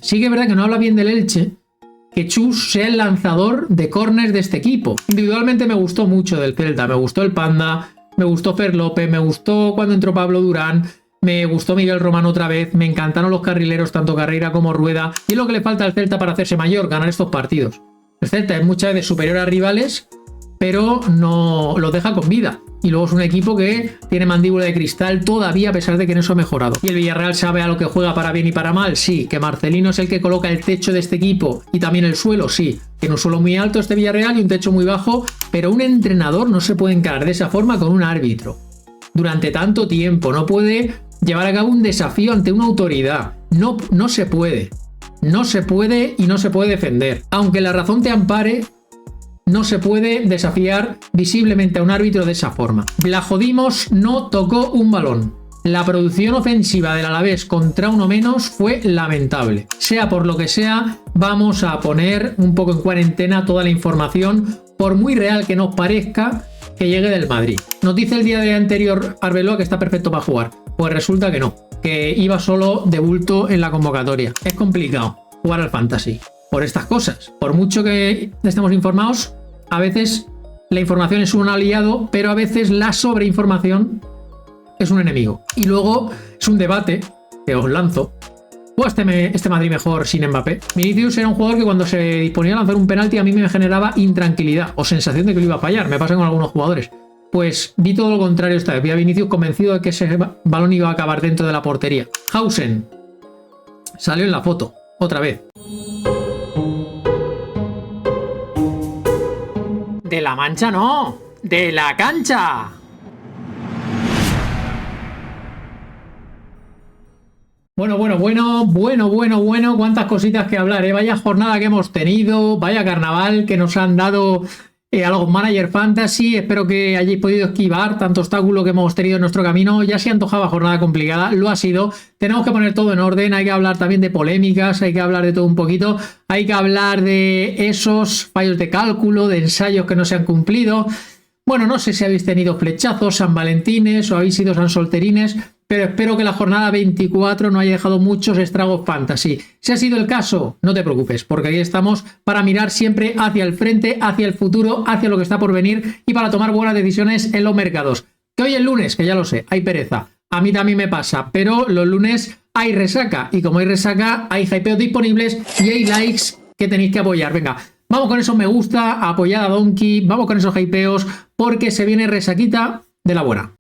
Sí que es verdad que no habla bien del Elche, que Chus sea el lanzador de córners de este equipo. Individualmente me gustó mucho del Celta, me gustó el Panda, me gustó Fer López, me gustó cuando entró Pablo Durán, me gustó Miguel Román otra vez, me encantaron los carrileros, tanto Carreira como Rueda, y es lo que le falta al Celta para hacerse mayor, ganar estos partidos. El Celta es muchas veces superior a rivales, pero no los deja con vida. Y luego es un equipo que tiene mandíbula de cristal todavía, a pesar de que en eso ha mejorado. ¿Y el Villarreal sabe a lo que juega para bien y para mal? Sí. ¿Que Marcelino es el que coloca el techo de este equipo y también el suelo? Sí. Tiene un suelo muy alto este Villarreal y un techo muy bajo, pero un entrenador no se puede encarar de esa forma con un árbitro durante tanto tiempo. No puede llevar a cabo un desafío ante una autoridad. No se puede. No se puede y no se puede defender. Aunque la razón te ampare, no se puede desafiar visiblemente a un árbitro de esa forma. Blajodimos no tocó un balón. La producción ofensiva del Alavés contra uno menos fue lamentable. Sea por lo que sea, vamos a poner un poco en cuarentena toda la información, por muy real que nos parezca, que llegue del Madrid. Nos dice el día de anterior Arbeloa que está perfecto para jugar. Pues resulta que no, que iba solo de bulto en la convocatoria. Es complicado jugar al fantasy por estas cosas. Por mucho que estemos informados, a veces la información es un aliado, pero a veces la sobreinformación es un enemigo. Y luego es un debate que os lanzo. ¿Juega este Madrid mejor sin Mbappé? Vinicius era un jugador que cuando se disponía a lanzar un penalti a mí me generaba intranquilidad o sensación de que lo iba a fallar. Me pasa con algunos jugadores. Pues vi todo lo contrario esta vez. Vi a Vinicius convencido de que ese balón iba a acabar dentro de la portería. Hausen salió en la foto, otra vez. De la mancha no, de la cancha. Bueno, cuántas cositas que hablar, ¿eh? Vaya jornada que hemos tenido, vaya carnaval que nos han dado a los Manager Fantasy. Espero que hayáis podido esquivar tanto obstáculo que hemos tenido en nuestro camino. Ya se antojaba jornada complicada, lo ha sido. Tenemos que poner todo en orden, hay que hablar también de polémicas, hay que hablar de todo un poquito, hay que hablar de esos fallos de cálculo, de ensayos que no se han cumplido. Bueno, no sé si habéis tenido flechazos, San Valentines o habéis sido San Solterines, pero espero que la jornada 24 no haya dejado muchos estragos fantasy. Si ha sido el caso, no te preocupes, porque aquí estamos para mirar siempre hacia el frente, hacia el futuro, hacia lo que está por venir y para tomar buenas decisiones en los mercados. Que hoy es lunes, que ya lo sé, hay pereza. A mí también me pasa, pero los lunes hay resaca y como hay resaca, hay hypeos disponibles y hay likes que tenéis que apoyar. Venga, vamos con esos me gusta, apoyad a Donkey, vamos con esos hypeos porque se viene resaquita de la buena.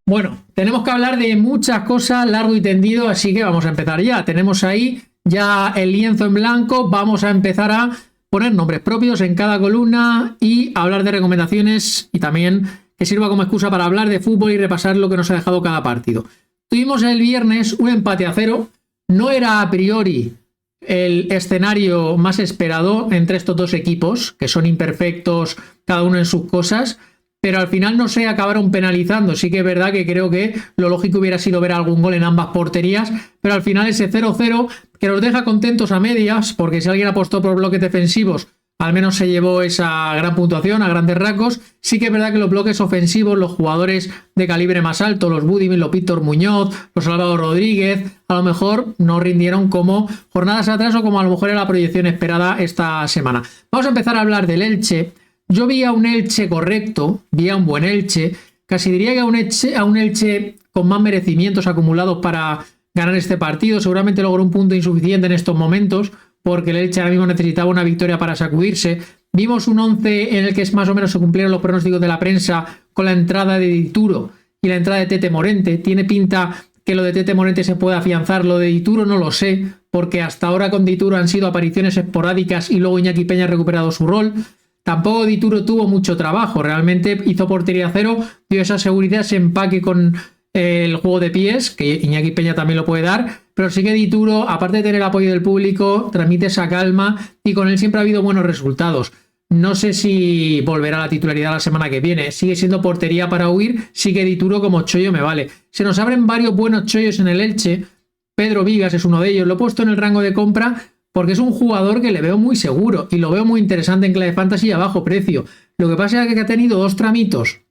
Bueno, tenemos que hablar de muchas cosas largo y tendido, así que vamos a empezar ya. Tenemos ahí ya el lienzo en blanco, vamos a empezar a poner nombres propios en cada columna y hablar de recomendaciones y también que sirva como excusa para hablar de fútbol y repasar lo que nos ha dejado cada partido. Tuvimos el viernes un empate a 0, no era a priori el escenario más esperado entre estos dos equipos, que son imperfectos cada uno en sus cosas, pero al final no se acabaron penalizando. Sí que es verdad que creo que lo lógico hubiera sido ver algún gol en ambas porterías, pero al final ese 0-0 que nos deja contentos a medias, porque si alguien apostó por bloques defensivos, al menos se llevó esa gran puntuación a grandes rasgos. Sí que es verdad que los bloques ofensivos, los jugadores de calibre más alto, los Budimir, los Víctor Muñoz, los Salvador Rodríguez, a lo mejor no rindieron como jornadas atrás o como a lo mejor era la proyección esperada esta semana. Vamos a empezar a hablar del Elche. Yo vi a un Elche correcto, vi a un buen Elche, casi diría que a un Elche con más merecimientos acumulados para ganar este partido. Seguramente logró un punto insuficiente en estos momentos, porque el Elche ahora mismo necesitaba una victoria para sacudirse. Vimos un 11 en el que más o menos se cumplieron los pronósticos de la prensa con la entrada de Dituro y la entrada de Tete Morente. Tiene pinta que lo de Tete Morente se puede afianzar, lo de Dituro no lo sé, porque hasta ahora con Dituro han sido apariciones esporádicas y luego Iñaki Peña ha recuperado su rol. Tampoco Dituro tuvo mucho trabajo, realmente hizo portería cero, dio esa seguridad, ese empaque con el juego de pies, que Iñaki Peña también lo puede dar, pero sí que Dituro, aparte de tener el apoyo del público, transmite esa calma y con él siempre ha habido buenos resultados. No sé si volverá a la titularidad la semana que viene, sigue siendo portería para huir, sigue Dituro como chollo me vale. Se nos abren varios buenos chollos en el Elche, Pedro Vigas es uno de ellos, lo he puesto en el rango de compra porque es un jugador que le veo muy seguro y lo veo muy interesante en clave fantasy a bajo precio. Lo que pasa es que ha tenido dos tramitos,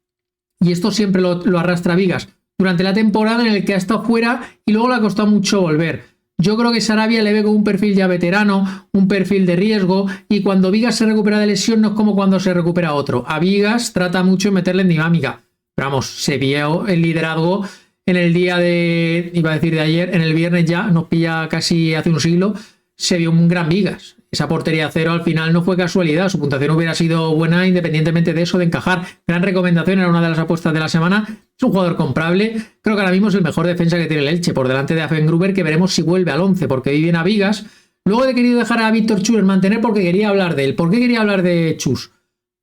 y esto siempre lo arrastra Vigas, durante la temporada en el que ha estado fuera y luego le ha costado mucho volver. Yo creo que Sarabia le ve con un perfil ya veterano, un perfil de riesgo, y cuando Vigas se recupera de lesión no es como cuando se recupera otro. A Vigas trata mucho de meterle en dinámica. Pero vamos, se vio el liderazgo en el día de, iba a decir de ayer, en el viernes ya, nos pilla casi hace un siglo, se vio un gran Vigas. Esa portería cero al final no fue casualidad, su puntuación hubiera sido buena independientemente de eso, de encajar. Gran recomendación, era una de las apuestas de la semana. Es un jugador comprable, creo que ahora mismo es el mejor defensa que tiene el Elche, por delante de Afengruber, que veremos si vuelve al 11, porque vive bien a Vigas. Luego he querido dejar a Víctor Chus mantener porque quería hablar de él. ¿Por qué quería hablar de Chus?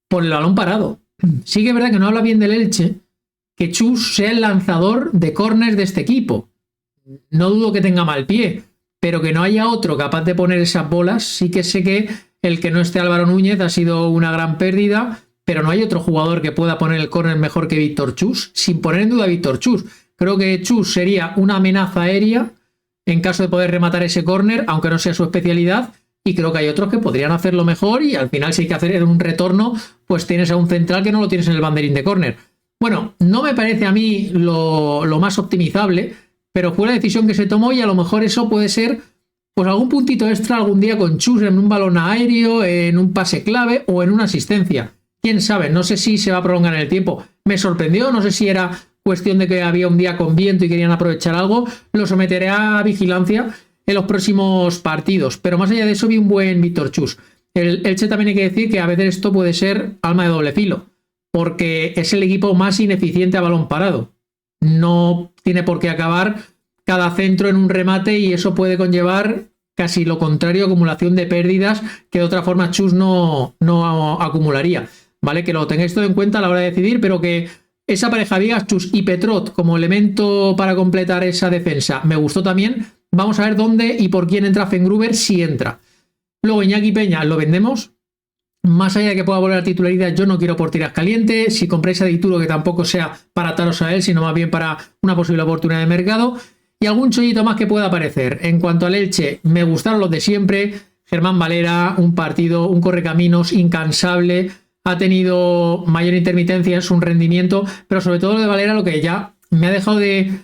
Por el balón parado. Sí que es verdad que no habla bien del Elche, que Chus sea el lanzador de córners de este equipo. No dudo que tenga mal pie, pero que no haya otro capaz de poner esas bolas. Sí que sé que el que no esté Álvaro Núñez ha sido una gran pérdida, pero no hay otro jugador que pueda poner el córner mejor que Víctor Chus, sin poner en duda a Víctor Chus. Creo que Chus sería una amenaza aérea en caso de poder rematar ese córner, aunque no sea su especialidad, y creo que hay otros que podrían hacerlo mejor, y al final si hay que hacer un retorno, pues tienes a un central que no lo tienes en el banderín de córner. Bueno, no me parece a mí lo más optimizable, pero fue la decisión que se tomó, y a lo mejor eso puede ser pues algún puntito extra algún día con Chus en un balón aéreo, en un pase clave o en una asistencia. Quién sabe, no sé si se va a prolongar en el tiempo. Me sorprendió, no sé si era cuestión de que había un día con viento y querían aprovechar algo. Lo someteré a vigilancia en los próximos partidos, pero más allá de eso vi un buen Víctor Chus. El Elche también hay que decir que a veces esto puede ser alma de doble filo, porque es el equipo más ineficiente a balón parado. No tiene por qué acabar cada centro en un remate, y eso puede conllevar casi lo contrario, acumulación de pérdidas que de otra forma Chus no acumularía. ¿Vale? Que lo tengáis todo en cuenta a la hora de decidir, pero que esa pareja Vigas, Chus y Petrot como elemento para completar esa defensa me gustó también. Vamos a ver dónde y por quién entra Fengruber, si entra. Luego Iñaki Peña lo vendemos. Más allá de que pueda volver a titularidad, yo no quiero por tiras calientes. Si compráis a Dituro, que tampoco sea para ataros a él, sino más bien para una posible oportunidad de mercado. Y algún chollito más que pueda aparecer. En cuanto al Elche, me gustaron los de siempre. Germán Valera, un partido, un correcaminos incansable. Ha tenido mayor intermitencia en su rendimiento, pero sobre todo lo de Valera, lo que ya me ha dejado de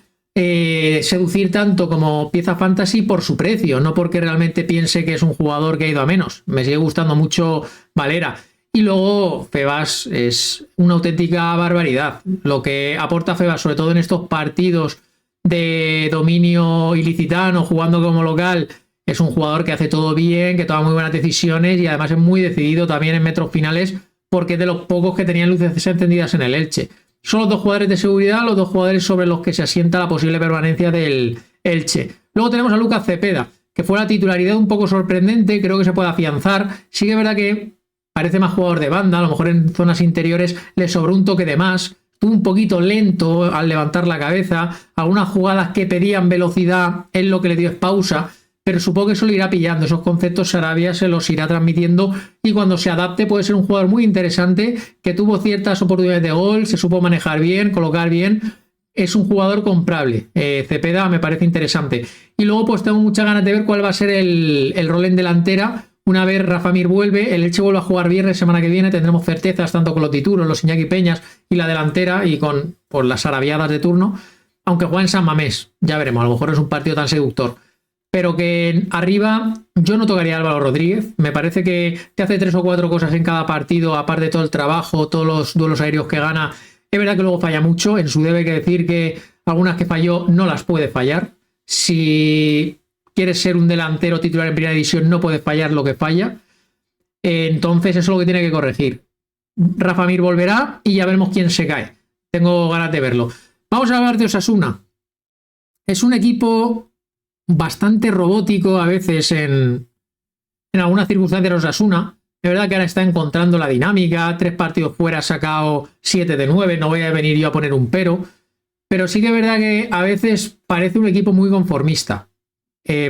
seducir tanto como pieza fantasy por su precio, no porque realmente piense que es un jugador que ha ido a menos. Me sigue gustando mucho Valera. Y luego Febas es una auténtica barbaridad. Lo que aporta Febas, sobre todo en estos partidos de dominio ilicitano, jugando como local, es un jugador que hace todo bien, que toma muy buenas decisiones y además es muy decidido también en metros finales, porque es de los pocos que tenían luces encendidas en el Elche. Son los dos jugadores de seguridad, los dos jugadores sobre los que se asienta la posible permanencia del Elche. Luego tenemos a Lucas Cepeda, que fue la titularidad un poco sorprendente, creo que se puede afianzar. Sí que es verdad que parece más jugador de banda, a lo mejor en zonas interiores le sobró un toque de más, estuvo un poquito lento al levantar la cabeza, algunas jugadas que pedían velocidad, él lo que le dio es pausa, pero supongo que eso lo irá pillando, esos conceptos Sarabia se los irá transmitiendo, y cuando se adapte puede ser un jugador muy interesante, que tuvo ciertas oportunidades de gol, se supo manejar bien, colocar bien, es un jugador comprable. Cepeda me parece interesante. Y luego pues tengo muchas ganas de ver cuál va a ser el rol en delantera. Una vez Rafa Mir vuelve, el Elche vuelve a jugar viernes semana que viene, tendremos certezas tanto con los Tituros, los Iñaki Peñas y la delantera, y con las sarabiadas de turno, aunque juega en San Mamés, ya veremos, a lo mejor es un partido tan seductor. Pero que arriba yo no tocaría a Álvaro Rodríguez. Me parece que te hace 3 o 4 cosas en cada partido, aparte de todo el trabajo, todos los duelos aéreos que gana. Es verdad que luego falla mucho. En su debe hay que decir que algunas que falló no las puede fallar. Si quieres ser un delantero titular en primera división, no puedes fallar lo que falla. Entonces eso es lo que tiene que corregir. Rafa Mir volverá y ya veremos quién se cae. Tengo ganas de verlo. Vamos a hablar de Osasuna. Es un equipo bastante robótico a veces en algunas circunstancias de Osasuna. Es verdad que ahora está encontrando la dinámica, 3 partidos fuera, ha sacado 7 de 9, no voy a venir yo a poner un pero sí que es verdad que a veces parece un equipo muy conformista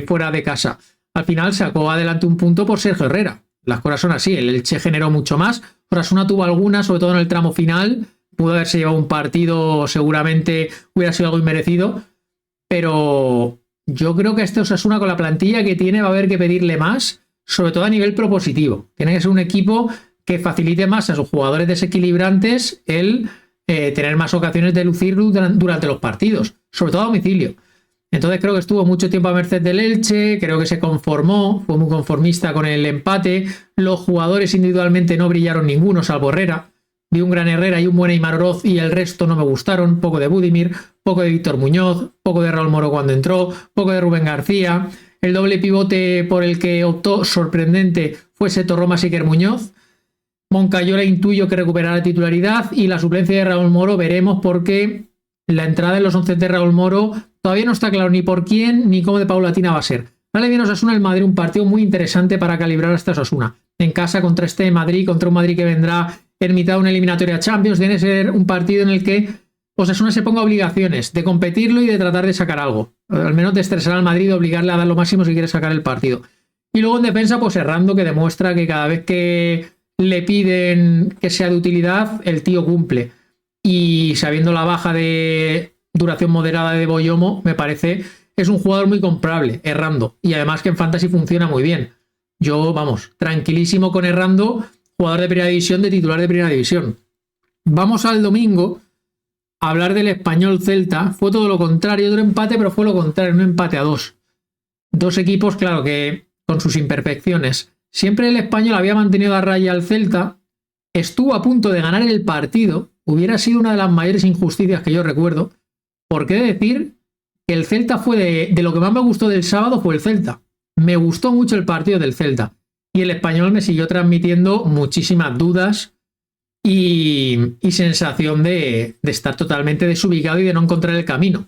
fuera de casa. Al final sacó adelante un punto por Sergio Herrera. Las cosas son así, el Elche generó mucho más, Osasuna tuvo algunas, sobre todo en el tramo final, pudo haberse llevado un partido, seguramente hubiera sido algo inmerecido, pero yo creo que este Osasuna, con la plantilla que tiene, va a haber que pedirle más, sobre todo a nivel propositivo. Tiene que ser un equipo que facilite más a sus jugadores desequilibrantes el tener más ocasiones de lucir durante los partidos, sobre todo a domicilio. Entonces creo que estuvo mucho tiempo a merced del Elche, creo que se conformó, fue muy conformista con el empate. Los jugadores individualmente no brillaron ninguno, salvo Herrera. Vi un gran Herrera y un buen Aimar Oroz y el resto no me gustaron. Poco de Budimir, poco de Víctor Muñoz, poco de Raúl Moro cuando entró, poco de Rubén García. El doble pivote por el que optó, sorprendente, fue Seto Roma Siquer Muñoz. Moncayola intuyo que recuperará la titularidad y la suplencia de Raúl Moro veremos porque la entrada en los 11 de Raúl Moro todavía no está claro ni por quién ni cómo de paulatina va a ser. Vale bien Osasuna el Madrid, un partido muy interesante para calibrar hasta Osasuna. En casa contra este Madrid, contra un Madrid que vendrá en mitad de una eliminatoria Champions, tiene que ser un partido en el que Osasuna se ponga obligaciones de competirlo y de tratar de sacar algo. Al menos de estresar al Madrid, de obligarle a dar lo máximo si quiere sacar el partido. Y luego en defensa, pues Errando, que demuestra que cada vez que le piden que sea de utilidad, el tío cumple. Y sabiendo la baja de duración moderada de Boyomo, me parece, es un jugador muy comprable, Errando. Y además que en Fantasy funciona muy bien. Yo, vamos, tranquilísimo con Errando, jugador de primera división, de titular de primera división. Vamos al domingo a hablar del Español Celta. Fue todo lo contrario, otro empate, pero fue lo contrario, un empate a 2. Dos equipos, claro, que con sus imperfecciones. Siempre el Español había mantenido a raya al Celta, estuvo a punto de ganar el partido, hubiera sido una de las mayores injusticias que yo recuerdo. ¿Por qué decir que el Celta fue de lo que más me gustó del sábado fue el Celta? Me gustó mucho el partido del Celta. Y el Español me siguió transmitiendo muchísimas dudas y sensación de estar totalmente desubicado y de no encontrar el camino.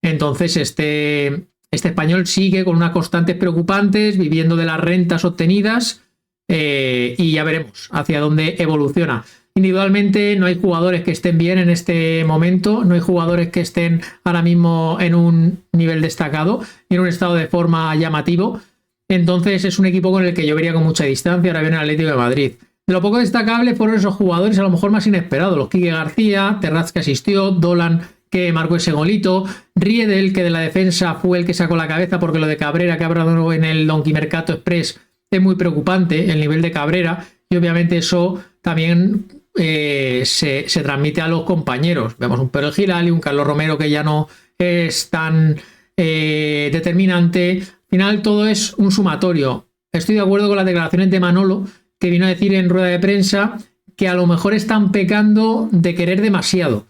Entonces este Español sigue con unas constantes preocupantes, viviendo de las rentas obtenidas y ya veremos hacia dónde evoluciona. Individualmente no hay jugadores que estén bien en este momento, no hay jugadores que estén ahora mismo en un nivel destacado y en un estado de forma llamativo. Entonces es un equipo con el que yo vería con mucha distancia. Ahora viene el Atlético de Madrid. De lo poco destacable fueron esos jugadores a lo mejor más inesperados. Los Quique García, Terraz que asistió, Dolan que marcó ese golito, Riedel que de la defensa fue el que sacó la cabeza porque lo de Cabrera que habrá dado en el Donkey Mercato Express es muy preocupante, el nivel de Cabrera, y obviamente eso también se transmite a los compañeros. Vemos un Pedro Giral y un Carlos Romero que ya no es tan determinante. Al final todo es un sumatorio. Estoy de acuerdo con las declaraciones de Manolo, que vino a decir en rueda de prensa que a lo mejor están pecando de querer demasiado.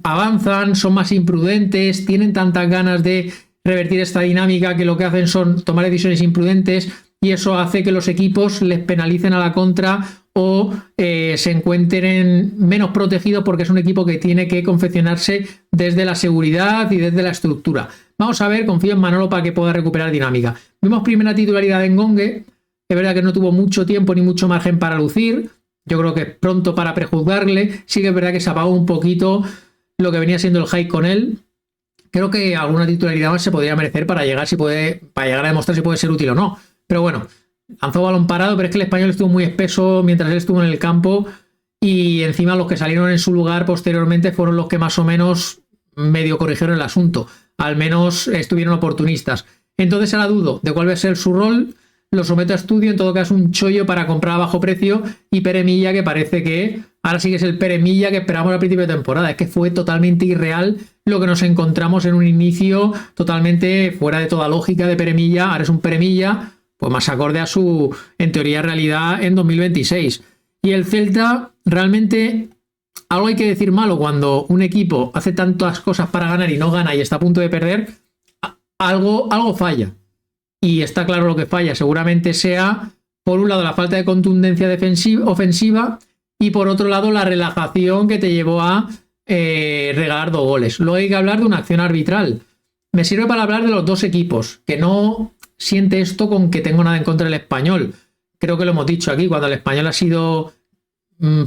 Avanzan, son más imprudentes, tienen tantas ganas de revertir esta dinámica que lo que hacen son tomar decisiones imprudentes y eso hace que los equipos les penalicen a la contra o se encuentren menos protegidos porque es un equipo que tiene que confeccionarse desde la seguridad y desde la estructura. Vamos a ver, confío en Manolo para que pueda recuperar dinámica. Vimos primera titularidad en Gongue, es verdad que no tuvo mucho tiempo ni mucho margen para lucir, yo creo que es pronto para prejuzgarle, sí que es verdad que se apagó un poquito lo que venía siendo el hype con él. Creo que alguna titularidad más se podría merecer para llegar a demostrar si puede ser útil o no. Pero bueno, lanzó balón parado, pero es que el Español estuvo muy espeso mientras él estuvo en el campo y encima los que salieron en su lugar posteriormente fueron los que más o menos medio corrigieron el asunto. Al menos estuvieron oportunistas. Entonces ahora dudo de cuál va a ser su rol. Lo someto a estudio, en todo caso un chollo para comprar a bajo precio y Pere Milla, que parece que ahora sí que es el Pere Milla que esperamos al principio de temporada. Es que fue totalmente irreal lo que nos encontramos en un inicio totalmente fuera de toda lógica de Pere Milla. Ahora es un Pere Milla pues más acorde a su, en teoría, realidad en 2026. Y el Celta, realmente, algo hay que decir malo cuando un equipo hace tantas cosas para ganar y no gana y está a punto de perder, algo falla. Y está claro lo que falla. Seguramente sea, por un lado, la falta de contundencia ofensiva y por otro lado, la relajación que te llevó a regalar 2 goles. Luego hay que hablar de una acción arbitral. Me sirve para hablar de los dos equipos, que no siente esto con que tengo nada en contra del Español. Creo que lo hemos dicho aquí, cuando el Español ha sido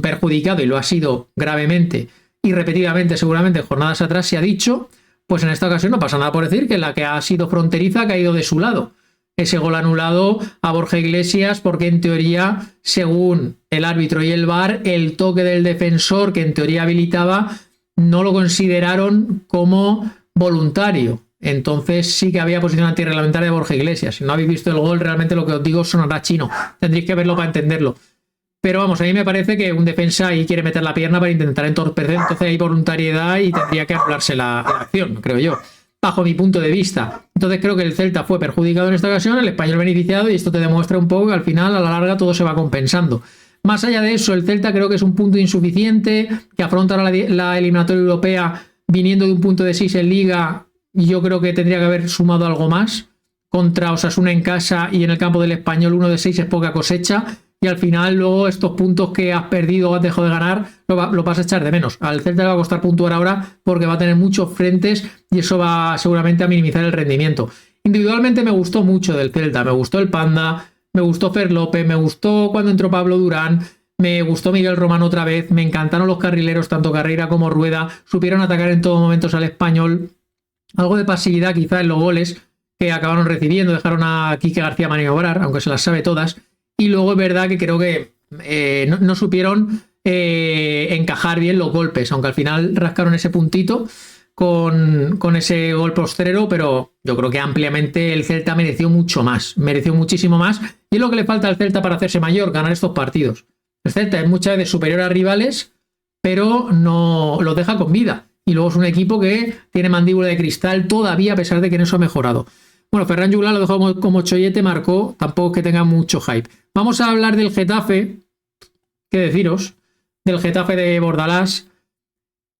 perjudicado y lo ha sido gravemente y repetidamente, seguramente en jornadas atrás se ha dicho, pues en esta ocasión no pasa nada por decir que la que ha sido fronteriza ha caído de su lado. Ese gol anulado a Borja Iglesias porque en teoría, según el árbitro y el VAR, el toque del defensor que en teoría habilitaba no lo consideraron como voluntario. Entonces sí que había posición antirreglamentaria de Borja Iglesias. Si no habéis visto el gol, realmente lo que os digo sonará chino. Tendréis que verlo para entenderlo. Pero vamos, a mí me parece que un defensa ahí quiere meter la pierna para intentar entorpecer, entonces hay voluntariedad y tendría que anularse la acción, creo yo. bajo mi punto de vista. Entonces creo que el Celta fue perjudicado en esta ocasión, el Español beneficiado, y esto te demuestra un poco que al final, a la larga, todo se va compensando. Más allá de eso, el Celta creo que es un punto insuficiente, que afronta la eliminatoria europea viniendo de un punto de 6 en Liga, y yo creo que tendría que haber sumado algo más. Contra Osasuna en casa y en el campo del Español 1 de 6 es poca cosecha, y al final luego estos puntos que has perdido o has dejado de ganar lo vas a echar de menos. Al Celta le va a costar puntuar ahora porque va a tener muchos frentes y eso va seguramente a minimizar el rendimiento. Individualmente me gustó mucho del Celta, me gustó el Panda, me gustó Fer López, me gustó cuando entró Pablo Durán, me gustó Miguel Román otra vez, me encantaron los carrileros, tanto Carreira como Rueda, supieron atacar en todos momentos al Español. Algo de pasividad quizá en los goles que acabaron recibiendo, dejaron a Quique García maniobrar, aunque se las sabe todas. Y luego es verdad que creo que no supieron encajar bien los golpes, aunque al final rascaron ese puntito con ese gol postrero, pero yo creo que ampliamente el Celta mereció mucho más, mereció muchísimo más, y es lo que le falta al Celta para hacerse mayor, ganar estos partidos. El Celta es muchas veces superior a rivales, pero no los deja con vida, y luego es un equipo que tiene mandíbula de cristal todavía, a pesar de que en eso ha mejorado. Bueno, Ferran Juglar lo dejó como chollete, marcó, tampoco que tenga mucho hype. Vamos a hablar del Getafe, qué deciros, del Getafe de Bordalás.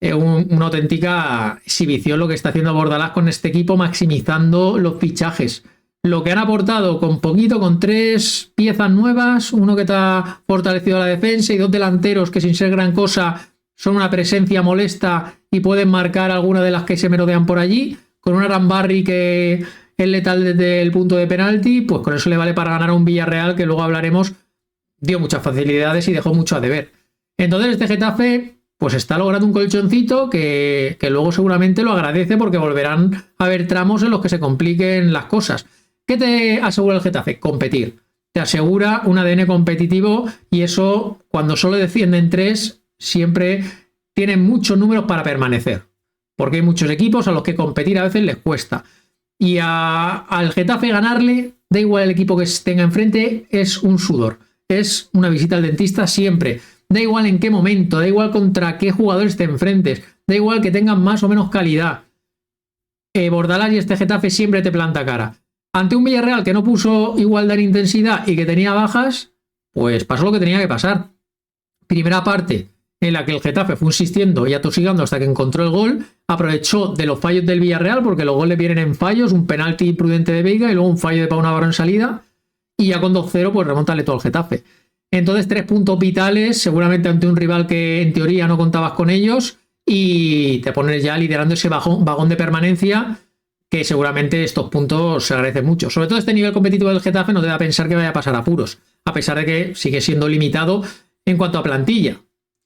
Una auténtica exhibición lo que está haciendo Bordalás con este equipo, maximizando los fichajes. Lo que han aportado con poquito, con 3 piezas nuevas, uno que te ha fortalecido la defensa y 2 delanteros que sin ser gran cosa son una presencia molesta y pueden marcar alguna de las que se merodean por allí, con un Arambarri que es letal desde el punto de penalti, pues con eso le vale para ganar a un Villarreal que luego hablaremos, dio muchas facilidades y dejó mucho a deber. Entonces este Getafe pues está logrando un colchoncito que luego seguramente lo agradece porque volverán a haber tramos en los que se compliquen las cosas. ¿Qué te asegura el Getafe? Competir. Te asegura un ADN competitivo y eso, cuando solo defienden 3, siempre tienen muchos números para permanecer. Porque hay muchos equipos a los que competir a veces les cuesta. Y al Getafe ganarle, da igual el equipo que tenga enfrente, es un sudor. Es una visita al dentista siempre. Da igual en qué momento, da igual contra qué jugadores te enfrentes, da igual que tengan más o menos calidad. Bordalás y este Getafe siempre te planta cara. Ante un Villarreal que no puso igualdad en intensidad y que tenía bajas, pues pasó lo que tenía que pasar. Primera parte en la que el Getafe fue insistiendo y atosigando hasta que encontró el gol, aprovechó de los fallos del Villarreal, porque los goles vienen en fallos, un penalti imprudente de Veiga y luego un fallo de Pau Navarro en salida, y ya con 2-0 pues remontale todo al Getafe. Entonces 3 puntos vitales, seguramente ante un rival que en teoría no contabas con ellos, y te pones ya liderando ese vagón de permanencia, que seguramente estos puntos se agradecen mucho. Sobre todo este nivel competitivo del Getafe no te da a pensar que vaya a pasar apuros, a pesar de que sigue siendo limitado en cuanto a plantilla.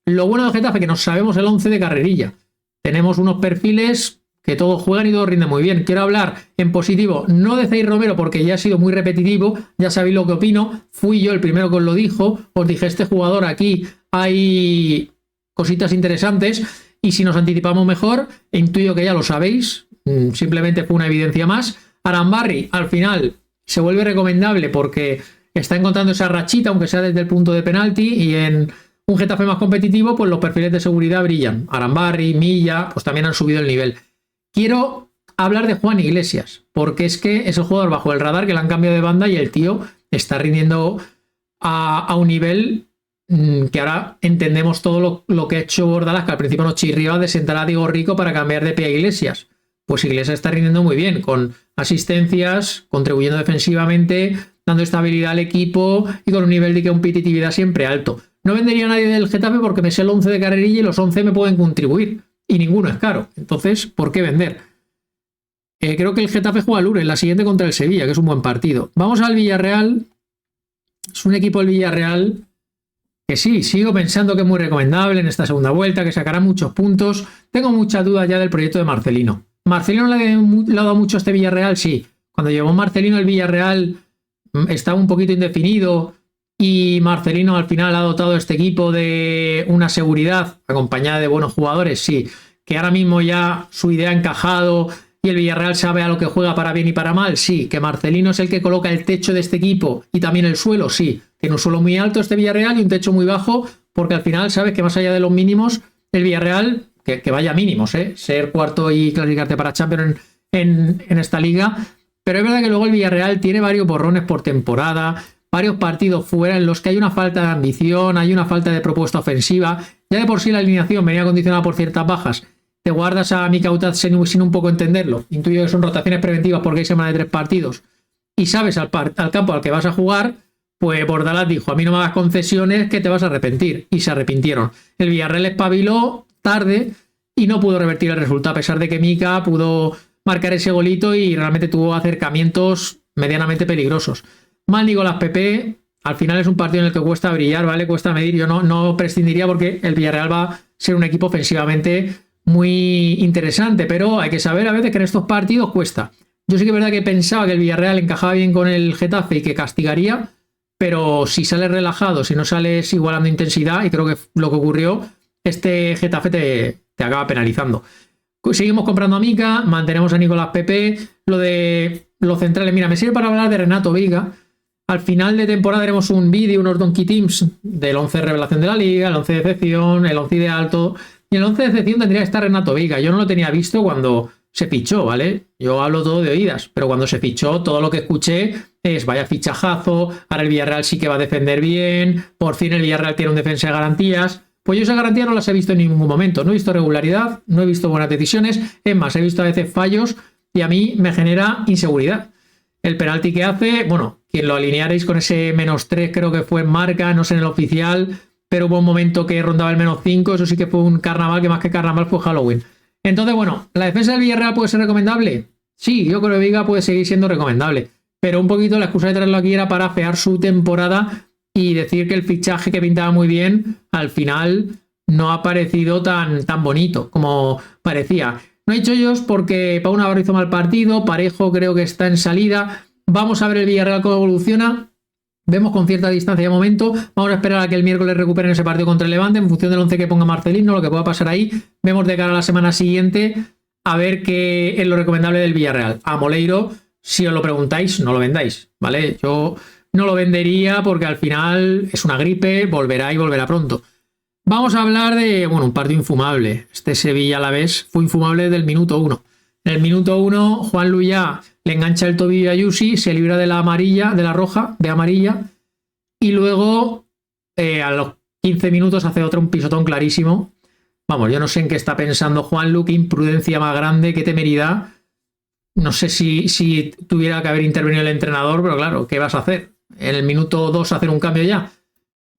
Lo bueno del Getafe es que nos sabemos el 11 de carrerilla. Tenemos unos perfiles que todos juegan y todos rinden muy bien. Quiero hablar en positivo, no de Zaire Romero, porque ya ha sido muy repetitivo, ya sabéis lo que opino, fui yo el primero que os lo dijo, os dije, este jugador aquí hay cositas interesantes, y si nos anticipamos mejor, intuyo que ya lo sabéis, simplemente fue una evidencia más. Arambarri, al final, se vuelve recomendable porque está encontrando esa rachita, aunque sea desde el punto de penalti, y en un Getafe más competitivo, pues los perfiles de seguridad brillan. Arambarri, Milla, pues también han subido el nivel. Quiero hablar de Juan Iglesias, porque es que es el jugador bajo el radar que le han cambiado de banda y el tío está rindiendo a un nivel que ahora entendemos todo lo que ha hecho Bordalás, que al principio nos chirriaba de sentar a Diego Rico para cambiar de pie a Iglesias. Pues Iglesias está rindiendo muy bien, con asistencias, contribuyendo defensivamente, dando estabilidad al equipo y con un nivel de competitividad siempre alto. No vendería a nadie del Getafe porque me sé el 11 de carrerilla y los 11 me pueden contribuir. Y ninguno es caro. Entonces, ¿por qué vender? Creo que el Getafe juega al Lure, la siguiente contra el Sevilla, que es un buen partido. Vamos al Villarreal. Es un equipo del Villarreal que sí, sigo pensando que es muy recomendable en esta segunda vuelta, que sacará muchos puntos. Tengo muchas dudas ya del proyecto de Marcelino. ¿Marcelino le ha dado mucho a este Villarreal? Sí. Cuando llegó Marcelino, el Villarreal estaba un poquito indefinido y Marcelino al final ha dotado a este equipo de una seguridad acompañada de buenos jugadores, sí. Que ahora mismo ya su idea ha encajado y el Villarreal sabe a lo que juega para bien y para mal, sí. Que Marcelino es el que coloca el techo de este equipo y también el suelo, sí. Tiene un suelo muy alto este Villarreal y un techo muy bajo, porque al final sabes que más allá de los mínimos, el Villarreal, que vaya mínimos, ser cuarto y clasificarte para Champions en esta liga. Pero es verdad que luego el Villarreal tiene varios borrones por temporada, varios partidos fuera en los que hay una falta de ambición, hay una falta de propuesta ofensiva. Ya de por sí la alineación venía condicionada por ciertas bajas. Te guardas a Mika Utat sin un poco entenderlo. Intuyo que son rotaciones preventivas porque hay semana de 3 partidos. Y sabes al campo al que vas a jugar, pues Bordalas dijo, a mí no me hagas concesiones que te vas a arrepentir. Y se arrepintieron. El Villarreal espabiló tarde y no pudo revertir el resultado, a pesar de que Mika pudo marcar ese golito y realmente tuvo acercamientos medianamente peligrosos. Mal Nicolás Pepe, al final es un partido en el que cuesta brillar, ¿vale? Cuesta medir. Yo no prescindiría porque el Villarreal va a ser un equipo ofensivamente muy interesante, pero hay que saber a veces que en estos partidos cuesta. Yo sí que es verdad que pensaba que el Villarreal encajaba bien con el Getafe y que castigaría, pero si sales relajado, si no sales igualando intensidad, y creo que lo que ocurrió, este Getafe te acaba penalizando. Seguimos comprando a Mika, mantenemos a Nicolás Pepe. Lo de los centrales, mira, me sirve para hablar de Renato Veiga. Al final de temporada haremos un vídeo, unos Donkey Teams del 11 de revelación de la liga, el 11 de decepción, el 11 ideal, todo. Y el 11 de decepción tendría que estar Renato Veiga. Yo no lo tenía visto cuando se fichó, ¿vale? Yo hablo todo de oídas, pero cuando se fichó, todo lo que escuché es vaya fichajazo, ahora el Villarreal sí que va a defender bien, por fin el Villarreal tiene un defensa de garantías. Pues yo esas garantías no las he visto en ningún momento. No he visto regularidad, no he visto buenas decisiones. Es más, he visto a veces fallos y a mí me genera inseguridad. El penalti que hace, bueno, quien lo alinearéis con ese -3 creo que fue en marca, no sé en el oficial, pero hubo un momento que rondaba el -5, eso sí que fue un carnaval, que más que carnaval fue Halloween. Entonces, bueno, ¿la defensa del Villarreal puede ser recomendable? Sí, yo creo que Veiga puede seguir siendo recomendable, pero un poquito la excusa de traerlo aquí era para afear su temporada y decir que el fichaje que pintaba muy bien, al final no ha parecido tan bonito como parecía. No hay chollos porque Pau Navarro hizo mal partido, Parejo creo que está en salida. Vamos a ver el Villarreal cómo evoluciona. Vemos con cierta distancia de momento. Vamos a esperar a que el miércoles recuperen ese partido contra el Levante en función del 11 que ponga Marcelino, lo que pueda pasar ahí. Vemos de cara a la semana siguiente a ver qué es lo recomendable del Villarreal. A Moleiro, si os lo preguntáis, no lo vendáis, ¿vale? Yo no lo vendería porque al final es una gripe, volverá y volverá pronto. Vamos a hablar de, bueno, un partido infumable. Este Sevilla-Alavés fue infumable desde el minuto 1. En el minuto 1, Juan Luyá le engancha el tobillo a Yusi, se libra de la amarilla, de la roja, de amarilla, y luego a los 15 minutos hace un pisotón clarísimo. Vamos, yo no sé en qué está pensando Juanlu, qué imprudencia más grande, qué temeridad. No sé si tuviera que haber intervenido el entrenador, pero claro, ¿qué vas a hacer? En el minuto 2 hacer un cambio ya.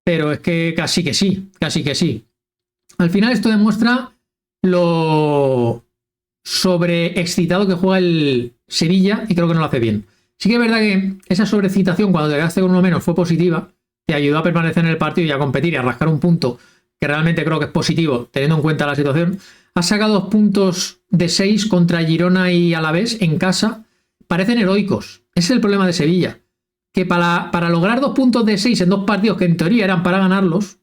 Pero es que casi que sí, casi que sí. Al final esto demuestra lo sobreexcitado que juega el Sevilla y creo que no lo hace bien. Sí que es verdad que esa sobreexcitación cuando te quedaste con uno menos fue positiva, te ayudó a permanecer en el partido y a competir y a rascar un punto que realmente creo que es positivo teniendo en cuenta la situación. Has sacado 2 puntos de 6 contra Girona y Alavés en casa. Parecen heroicos. Ese es el problema de Sevilla. Que para lograr 2 puntos de 6 en 2 partidos que en teoría eran para ganarlos,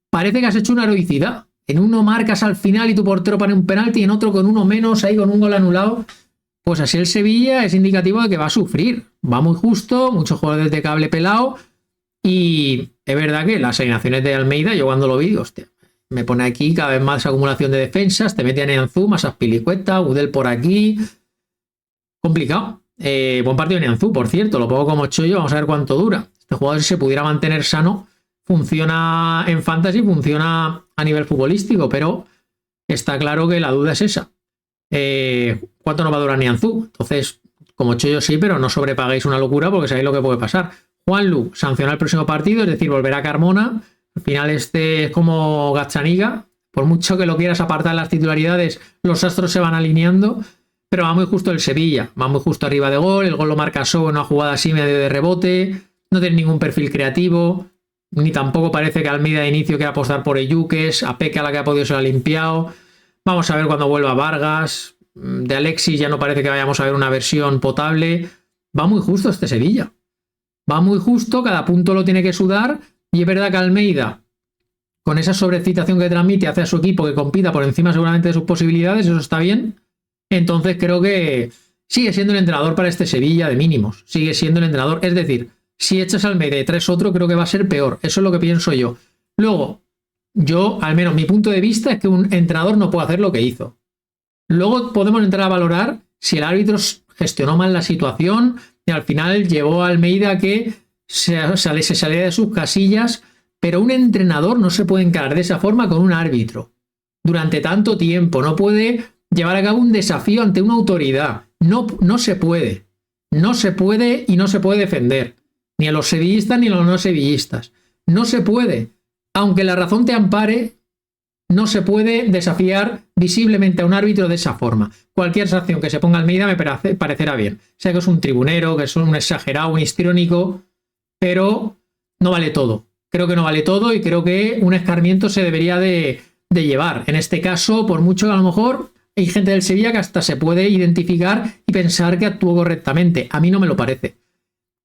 parece que has hecho una heroicidad. En uno marcas al final y tu portero pone un penalti y en otro con uno menos, ahí con un gol anulado. Pues así el Sevilla es indicativo de que va a sufrir. Va muy justo, muchos jugadores de cable pelado y es verdad que las alineaciones de Almeida, yo cuando lo vi, hostia, me pone aquí cada vez más acumulación de defensas, te mete a Nianzú, más Azpilicueta, Udel por aquí. Complicado. Buen partido de Nianzú, por cierto, lo pongo como chollo, vamos a ver cuánto dura. Este jugador, si se pudiera mantener sano, funciona en fantasy, funciona a nivel futbolístico, pero está claro que la duda es esa. ¿Cuánto nos va a durar Nianzú? Entonces, como chollo sí, pero no sobrepaguéis una locura porque sabéis lo que puede pasar. Juanlu sanciona el próximo partido, es decir, volverá a Carmona. Al final este es como Gazzaniga. Por mucho que lo quieras apartar las titularidades, los astros se van alineando. Pero va muy justo el Sevilla, va muy justo arriba de gol, el gol lo marca Sobo en una jugada así medio de rebote, no tiene ningún perfil creativo, ni tampoco parece que Almeida de inicio quiera apostar por Eyuques, a Peque a la que ha podido se lo ha limpiado. Vamos a ver cuando vuelva Vargas, de Alexis ya no parece que vayamos a ver una versión potable. Va muy justo este Sevilla, va muy justo, cada punto lo tiene que sudar y es verdad que Almeida, con esa sobreexcitación que transmite, hace a su equipo que compita por encima seguramente de sus posibilidades, eso está bien. Entonces creo que sigue siendo el entrenador para este Sevilla de mínimos. Sigue siendo el entrenador. Es decir, si echas al Almeida y traes otro, creo que va a ser peor. Eso es lo que pienso yo. Luego, yo, al menos mi punto de vista es que un entrenador no puede hacer lo que hizo. Luego podemos entrar a valorar si el árbitro gestionó mal la situación y al final llevó a Almeida a que se saliera de sus casillas, pero un entrenador no se puede encarar de esa forma con un árbitro durante tanto tiempo, no puede llevar a cabo un desafío ante una autoridad, no se puede, no se puede y no se puede defender, ni a los sevillistas ni a los no sevillistas, no se puede, aunque la razón te ampare, no se puede desafiar visiblemente a un árbitro de esa forma. Cualquier sanción que se ponga Almeida me parecerá bien. Sé que es un tribunero, que es un exagerado, un histriónico, pero no vale todo. Creo que no vale todo y creo que un escarmiento se debería de llevar. En este caso, por mucho que a lo mejor hay gente del Sevilla que hasta se puede identificar y pensar que actuó correctamente. A mí no me lo parece.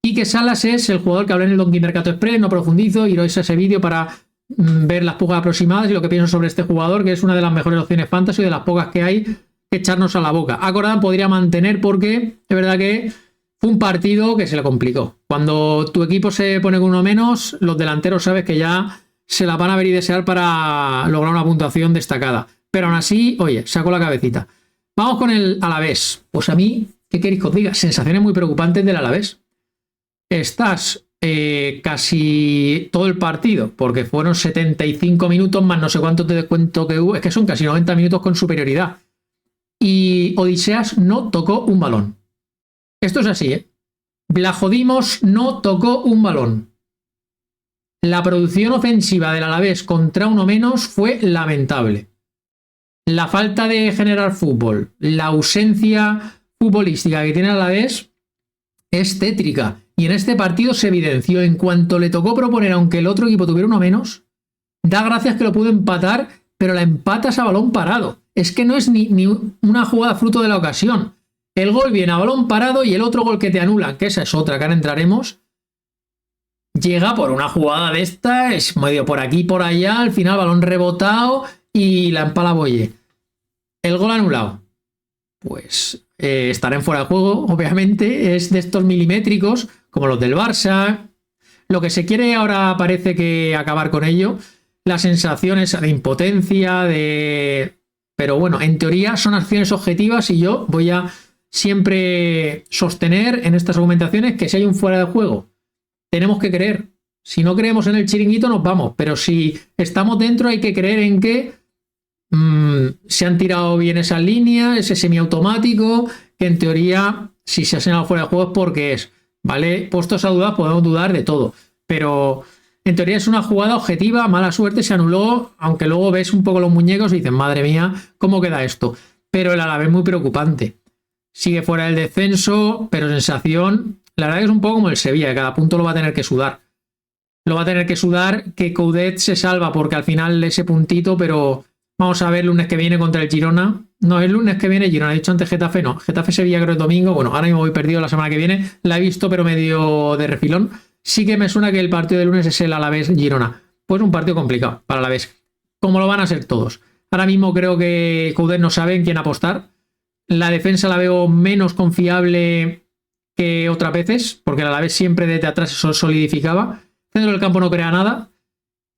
Quique Salas es el jugador que hablé en el Donkey Mercato Express, no profundizo, iros a ese vídeo para ver las pujas aproximadas y lo que pienso sobre este jugador, que es una de las mejores opciones fantasy, de las pocas que hay que echarnos a la boca. A Corán podría mantener porque es verdad que fue un partido que se le complicó. Cuando tu equipo se pone con uno menos, los delanteros sabes que ya se la van a ver y desear para lograr una puntuación destacada. Pero aún así, oye, sacó la cabecita. Vamos con el Alavés. Pues a mí, ¿qué queréis que os diga? Sensaciones muy preocupantes del Alavés. Estás casi todo el partido, porque fueron 75 minutos más no sé cuánto te descuento que hubo, es que son casi 90 minutos con superioridad. Y Odiseas no tocó un balón. Esto es así, ¿eh? Blajodimos no tocó un balón. La producción ofensiva del Alavés contra uno menos fue lamentable. La falta de generar fútbol, la ausencia futbolística que tiene el Alavés es tétrica. Y en este partido se evidenció, en cuanto le tocó proponer, aunque el otro equipo tuviera uno menos, da gracias que lo pudo empatar, pero la empatas a balón parado. Es que no es ni una jugada fruto de la ocasión. El gol viene a balón parado y el otro gol que te anulan, que esa es otra, que ahora entraremos, llega por una jugada de esta, es medio por aquí, por allá, al final balón rebotado y la empala Boye. El gol anulado. Pues estará en fuera de juego, obviamente, es de estos milimétricos, como los del Barça. Lo que se quiere ahora parece que acabar con ello. La sensación es de impotencia, pero bueno, en teoría son acciones objetivas y yo voy a siempre sostener en estas argumentaciones que si hay un fuera de juego, tenemos que creer. Si no creemos en el chiringuito nos vamos, pero si estamos dentro hay que creer en que se han tirado bien esas líneas, ese semiautomático, que en teoría si se ha señalado fuera de juego es porque es, ¿vale? Puestos a dudar, podemos dudar de todo, pero en teoría es una jugada objetiva, mala suerte, se anuló, aunque luego ves un poco los muñecos y dices, madre mía, ¿cómo queda esto? Pero el Alavés es muy preocupante. Sigue fuera del descenso, pero sensación, la verdad que es un poco como el Sevilla, que cada punto lo va a tener que sudar. Lo va a tener que sudar, que Coudet se salva porque al final ese puntito, pero vamos a ver el lunes que viene contra el Girona. No, el lunes que viene Girona, he dicho antes Getafe, no. Getafe Sevilla creo el domingo. Bueno, ahora mismo voy perdido la semana que viene. La he visto, pero medio de refilón. Sí que me suena que el partido de lunes es el Alavés Girona. Pues un partido complicado para Alavés. Como lo van a ser todos. Ahora mismo creo que Coudet no sabe en quién apostar. La defensa la veo menos confiable que otras veces, porque el Alavés siempre desde atrás se solidificaba. Centro del campo no crea nada.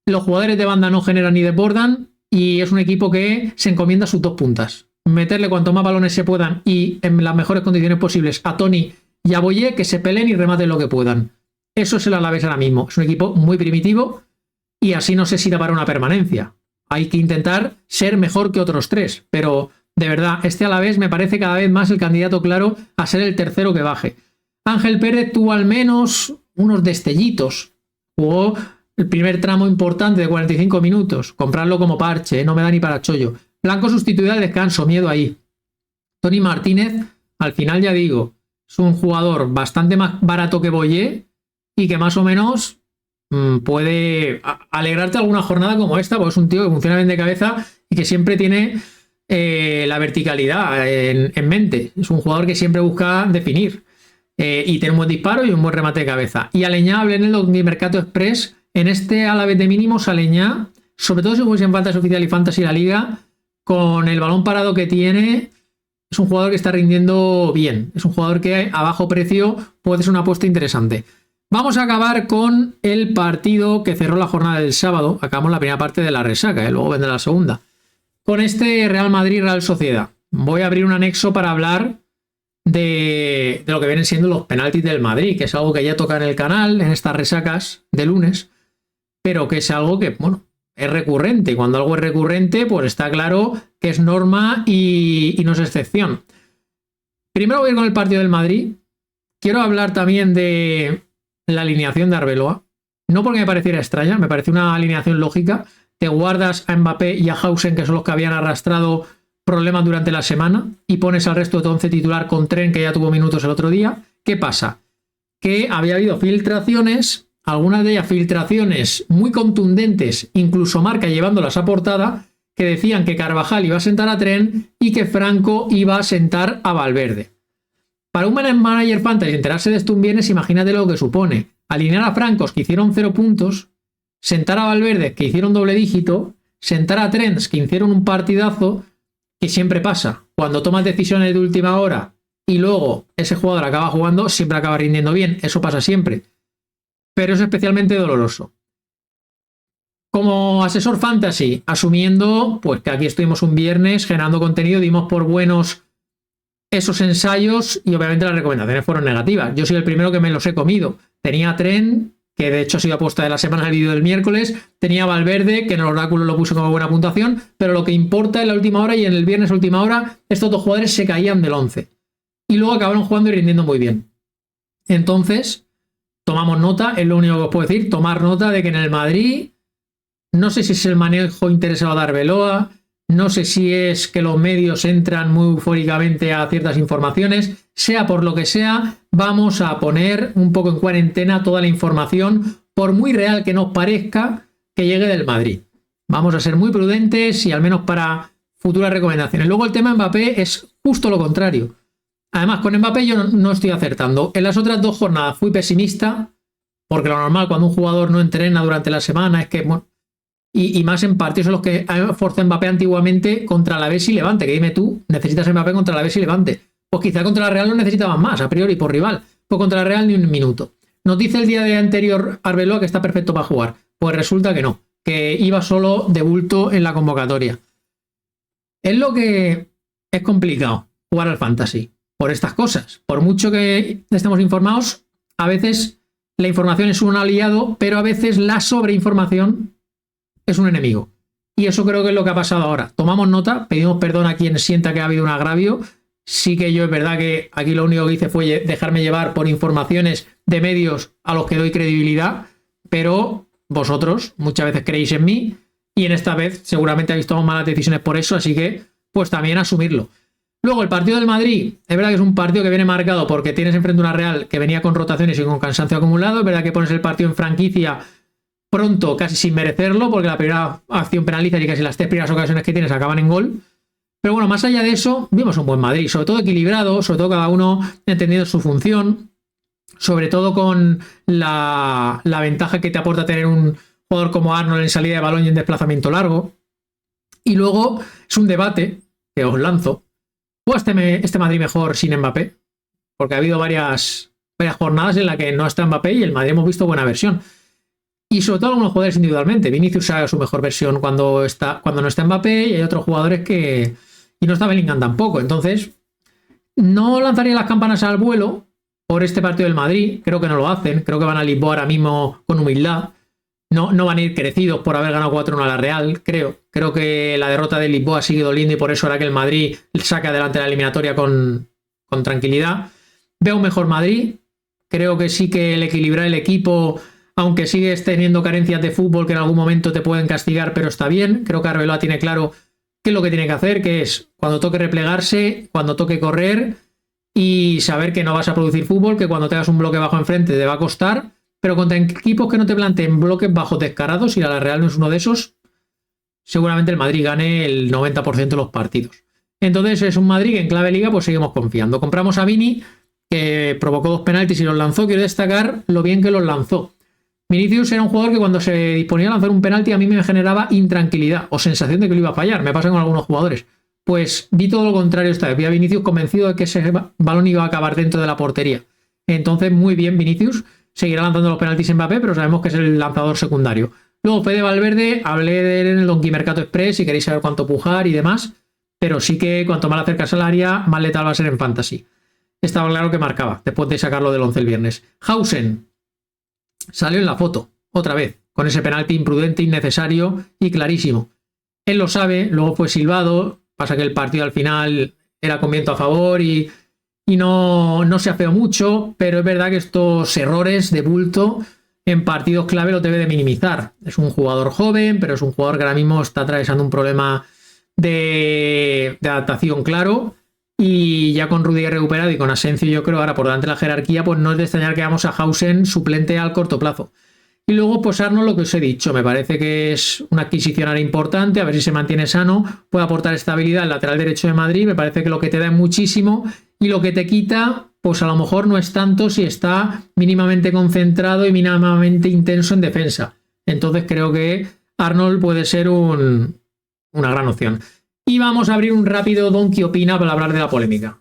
Los jugadores de banda no generan ni desbordan. Y es un equipo que se encomienda a sus dos puntas. Meterle cuanto más balones se puedan y en las mejores condiciones posibles a Toni y a Boye, que se peleen y rematen lo que puedan. Eso es el Alavés ahora mismo. Es un equipo muy primitivo y así no sé si da para una permanencia. Hay que intentar ser mejor que otros tres. Pero de verdad, este Alavés me parece cada vez más el candidato claro a ser el tercero que baje. Ángel Pérez tuvo al menos unos destellitos. Jugó el primer tramo importante de 45 minutos. Comprarlo como parche, no me da ni para chollo. Blanco sustituido al descanso, miedo ahí. Toni Martínez, al final ya digo, es un jugador bastante más barato que Boye y que más o menos puede alegrarte alguna jornada como esta, porque es un tío que funciona bien de cabeza y que siempre tiene la verticalidad en mente. Es un jugador que siempre busca definir y tener un buen disparo y un buen remate de cabeza. Y Aleñá, hablé en el Mercato Express. En este Alavés de mínimos, Aleñá, sobre todo si juegas en Fantasy Oficial y Fantasy La Liga, con el balón parado que tiene, es un jugador que está rindiendo bien. Es un jugador que a bajo precio puede ser una apuesta interesante. Vamos a acabar con el partido que cerró la jornada del sábado. Acabamos la primera parte de la resaca, luego vendrá la segunda. Con este Real Madrid-Real Sociedad. Voy a abrir un anexo para hablar de lo que vienen siendo los penaltis del Madrid, que es algo que ya toca en el canal, en estas resacas de lunes, pero que es algo que, bueno, es recurrente. Y cuando algo es recurrente, pues está claro que es norma y no es excepción. Primero voy a ir con el partido del Madrid. Quiero hablar también de la alineación de Arbeloa. No porque me pareciera extraña, me parece una alineación lógica. Te guardas a Mbappé y a Hausen, que son los que habían arrastrado problemas durante la semana, y pones al resto de tu once titular con Tren, que ya tuvo minutos el otro día. ¿Qué pasa? Que había habido filtraciones, algunas de ellas filtraciones muy contundentes, incluso Marca llevándolas a portada, que decían que Carvajal iba a sentar a Tren y que Franco iba a sentar a Valverde. Para un manager fantasy enterarse de esto un viernes, imagínate lo que supone. Alinear a Francos, que hicieron 0 puntos, sentar a Valverde, que hicieron doble dígito, sentar a Trents, que hicieron un partidazo, que siempre pasa. Cuando tomas decisiones de última hora y luego ese jugador acaba jugando, siempre acaba rindiendo bien. Eso pasa siempre. Pero es especialmente doloroso. Como asesor fantasy, asumiendo pues que aquí estuvimos un viernes generando contenido, dimos por buenos esos ensayos y obviamente las recomendaciones fueron negativas. Yo soy el primero que me los he comido. Tenía Tren, que de hecho ha sido apuesta de la semana el vídeo del miércoles. Tenía Valverde, que en el oráculo lo puse como buena puntuación, pero lo que importa en la última hora y en el viernes última hora, estos dos jugadores se caían del 11. Y luego acabaron jugando y rindiendo muy bien. Entonces, tomamos nota, es lo único que os puedo decir, tomar nota de que en el Madrid, no sé si es el manejo interesado de Arbeloa, no sé si es que los medios entran muy eufóricamente a ciertas informaciones, sea por lo que sea, vamos a poner un poco en cuarentena toda la información, por muy real que nos parezca, que llegue del Madrid. Vamos a ser muy prudentes y al menos para futuras recomendaciones. Luego el tema Mbappé es justo lo contrario. Además, con Mbappé yo no estoy acertando. En las otras 2 jornadas fui pesimista, porque lo normal cuando un jugador no entrena durante la semana es que, bueno, y más en partidos en los que forzó Mbappé antiguamente contra la Alavés y Levante, que dime tú, necesitas Mbappé contra la Alavés y Levante. Pues quizá contra la Real lo necesitaban más, a priori, por rival. Pues contra la Real ni un minuto. Nos dice el día de anterior Arbeloa que está perfecto para jugar. Pues resulta que no, que iba solo de bulto en la convocatoria. Es lo que es complicado jugar al fantasy, por estas cosas. Por mucho que estemos informados, a veces la información es un aliado, pero a veces la sobreinformación es un enemigo. Y eso creo que es lo que ha pasado ahora. Tomamos nota, pedimos perdón a quien sienta que ha habido un agravio. Sí que yo es verdad que aquí lo único que hice fue dejarme llevar por informaciones de medios a los que doy credibilidad, pero vosotros muchas veces creéis en mí y en esta vez seguramente habéis tomado malas decisiones por eso, así que pues también asumirlo. Luego el partido del Madrid, es verdad que es un partido que viene marcado porque tienes enfrente una Real que venía con rotaciones y con cansancio acumulado, es verdad que pones el partido en franquicia pronto, casi sin merecerlo, porque la primera acción penaliza y casi las 3 primeras ocasiones que tienes acaban en gol. Pero bueno, más allá de eso, vimos un buen Madrid, sobre todo equilibrado, sobre todo cada uno entendiendo su función, sobre todo con la ventaja que te aporta tener un jugador como Arnold en salida de balón y en desplazamiento largo. Y luego es un debate que os lanzo. ¿Juega este Madrid mejor sin Mbappé? Porque ha habido varias jornadas en las que no está Mbappé y el Madrid hemos visto buena versión. Y sobre todo algunos jugadores individualmente. Vinicius saca su mejor versión cuando no está Mbappé y hay otros jugadores que... Y no está Bellingham tampoco. Entonces, no lanzaría las campanas al vuelo por este partido del Madrid. Creo que no lo hacen. Creo que van a Lisboa ahora mismo con humildad. No van a ir crecidos por haber ganado 4-1 a la Real. Creo que la derrota de Lisboa sigue doliendo y por eso hará que el Madrid saque adelante la eliminatoria con tranquilidad. Veo un mejor Madrid. Creo que sí que el equilibrar el equipo... Aunque sigues teniendo carencias de fútbol que en algún momento te pueden castigar, pero está bien. Creo que Arbeloa tiene claro qué es lo que tiene que hacer, que es cuando toque replegarse, cuando toque correr y saber que no vas a producir fútbol, que cuando tengas un bloque bajo enfrente te va a costar, pero contra equipos que no te planteen bloques bajos descarados, y la Real no es uno de esos, seguramente el Madrid gane el 90% de los partidos. Entonces es un Madrid que en clave liga pues seguimos confiando. Compramos a Vini, que provocó 2 penaltis y los lanzó. Quiero destacar lo bien que los lanzó. Vinicius era un jugador que cuando se disponía a lanzar un penalti a mí me generaba intranquilidad o sensación de que lo iba a fallar. Me pasa con algunos jugadores. Pues vi todo lo contrario esta vez. Vi a Vinicius convencido de que ese balón iba a acabar dentro de la portería. Entonces, muy bien Vinicius. Seguirá lanzando los penaltis en Mbappé, pero sabemos que es el lanzador secundario. Luego Fede Valverde, hablé de él en el Donkey Mercato Express si queréis saber cuánto pujar y demás. Pero sí que cuanto más acercas al área, más letal va a ser en Fantasy. estaba claro que marcaba, después de sacarlo del 11 el viernes. Hausen salió en la foto, otra vez, con ese penalti imprudente, innecesario y clarísimo. Él lo sabe, luego fue silbado, pasa que el partido al final era con viento a favor y no se afeó mucho, pero es verdad que estos errores de bulto en partidos clave lo debe de minimizar. Es un jugador joven, pero es un jugador que ahora mismo está atravesando un problema de adaptación claro, y ya con Rudiger recuperado y con Asensio, yo creo ahora por delante de la jerarquía, pues no es de extrañar que vamos a Hausen suplente al corto plazo. Y luego, pues Arnold, lo que os he dicho, me parece que es una adquisición ahora importante, a ver si se mantiene sano, puede aportar estabilidad al lateral derecho de Madrid, me parece que lo que te da es muchísimo y lo que te quita, pues a lo mejor no es tanto si está mínimamente concentrado y mínimamente intenso en defensa. Entonces creo que Arnold puede ser una gran opción. Y vamos a abrir un rápido Donkey Opina para hablar de la polémica.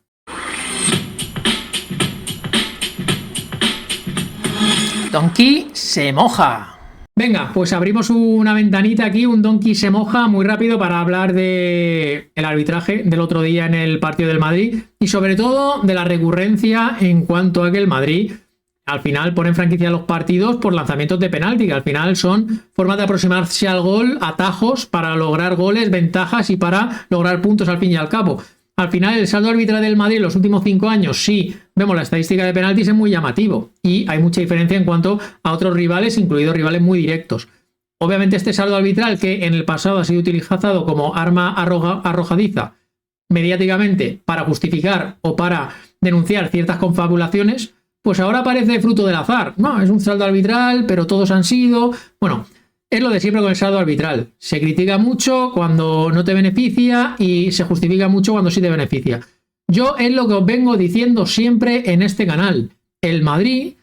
Donkey se moja. Venga, pues abrimos una ventanita aquí, un Donkey se moja muy rápido para hablar del arbitraje del otro día en el partido del Madrid y sobre todo de la recurrencia en cuanto a que el Madrid al final pone en franquicia los partidos por lanzamientos de penalti, que al final son formas de aproximarse al gol, atajos para lograr goles, ventajas y para lograr puntos al fin y al cabo. Al final el saldo arbitral del Madrid en los últimos 5 años, sí, vemos la estadística de penaltis, es muy llamativo y hay mucha diferencia en cuanto a otros rivales, incluidos rivales muy directos. Obviamente este saldo arbitral, que en el pasado ha sido utilizado como arma arrojadiza mediáticamente para justificar o para denunciar ciertas confabulaciones, pues ahora parece fruto del azar. No, es un saldo arbitral, pero todos han sido... Bueno, es lo de siempre con el saldo arbitral. Se critica mucho cuando no te beneficia y se justifica mucho cuando sí te beneficia. Yo es lo que os vengo diciendo siempre en este canal. El Madrid,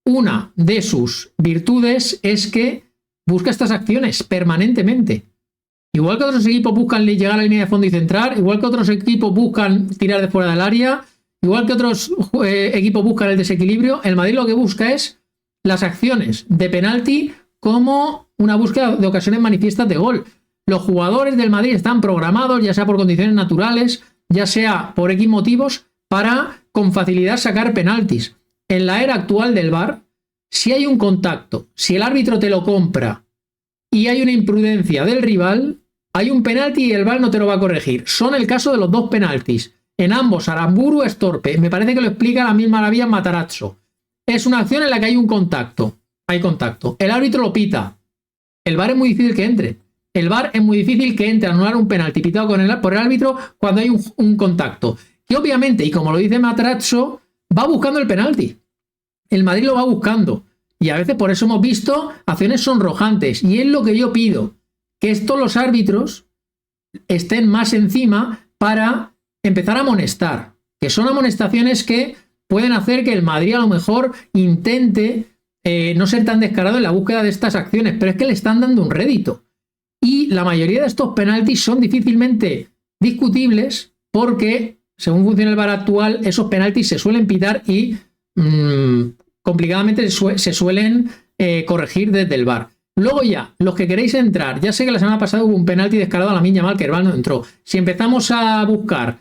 una de sus virtudes es que busca estas acciones permanentemente. Igual que otros equipos buscan llegar a la línea de fondo y centrar, igual que otros equipos buscan tirar de fuera del área, igual que otros equipos buscan el desequilibrio, el Madrid lo que busca es las acciones de penalti como una búsqueda de ocasiones manifiestas de gol. Los jugadores del Madrid están programados, ya sea por condiciones naturales, ya sea por X motivos, para con facilidad sacar penaltis. En la era actual del VAR, si hay un contacto, si el árbitro te lo compra y hay una imprudencia del rival, hay un penalti y el VAR no te lo va a corregir. Son el caso de los dos penaltis. En ambos, Aramburu es torpe. Me parece que lo explica la misma maravilla Matarazzo. Es una acción en la que hay un contacto. Hay contacto. El árbitro lo pita. El VAR es muy difícil que entre. El VAR es muy difícil que entre a anular un penalti pitado por el árbitro cuando hay un contacto. Y obviamente, y como lo dice Matarazzo, va buscando el penalti. El Madrid lo va buscando. Y a veces por eso hemos visto acciones sonrojantes. Y es lo que yo pido. Que estos los árbitros estén más encima para empezar a amonestar. Que son amonestaciones que pueden hacer que el Madrid a lo mejor intente no ser tan descarado en la búsqueda de estas acciones, pero es que le están dando un rédito. Y la mayoría de estos penaltis son difícilmente discutibles porque, según funciona el VAR actual, esos penaltis se suelen pitar y complicadamente se suelen corregir desde el VAR. Luego ya, los que queréis entrar, ya sé que la semana pasada hubo un penalti descarado a Lamine Yamal que el VAR no entró. Si empezamos a buscar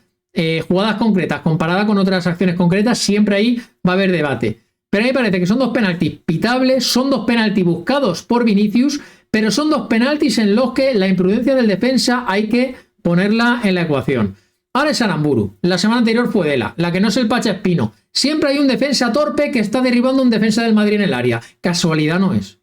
jugadas concretas comparadas con otras acciones concretas, siempre ahí va a haber debate. Pero a mí me parece que son dos penaltis pitables, son dos penaltis buscados por Vinicius, pero son dos penaltis en los que la imprudencia del defensa hay que ponerla en la ecuación. Ahora es Aramburu, la semana anterior fue Dela, la que no es el Pacha Espino. Siempre hay un defensa torpe que está derribando a un defensa del Madrid en el área. Casualidad no es.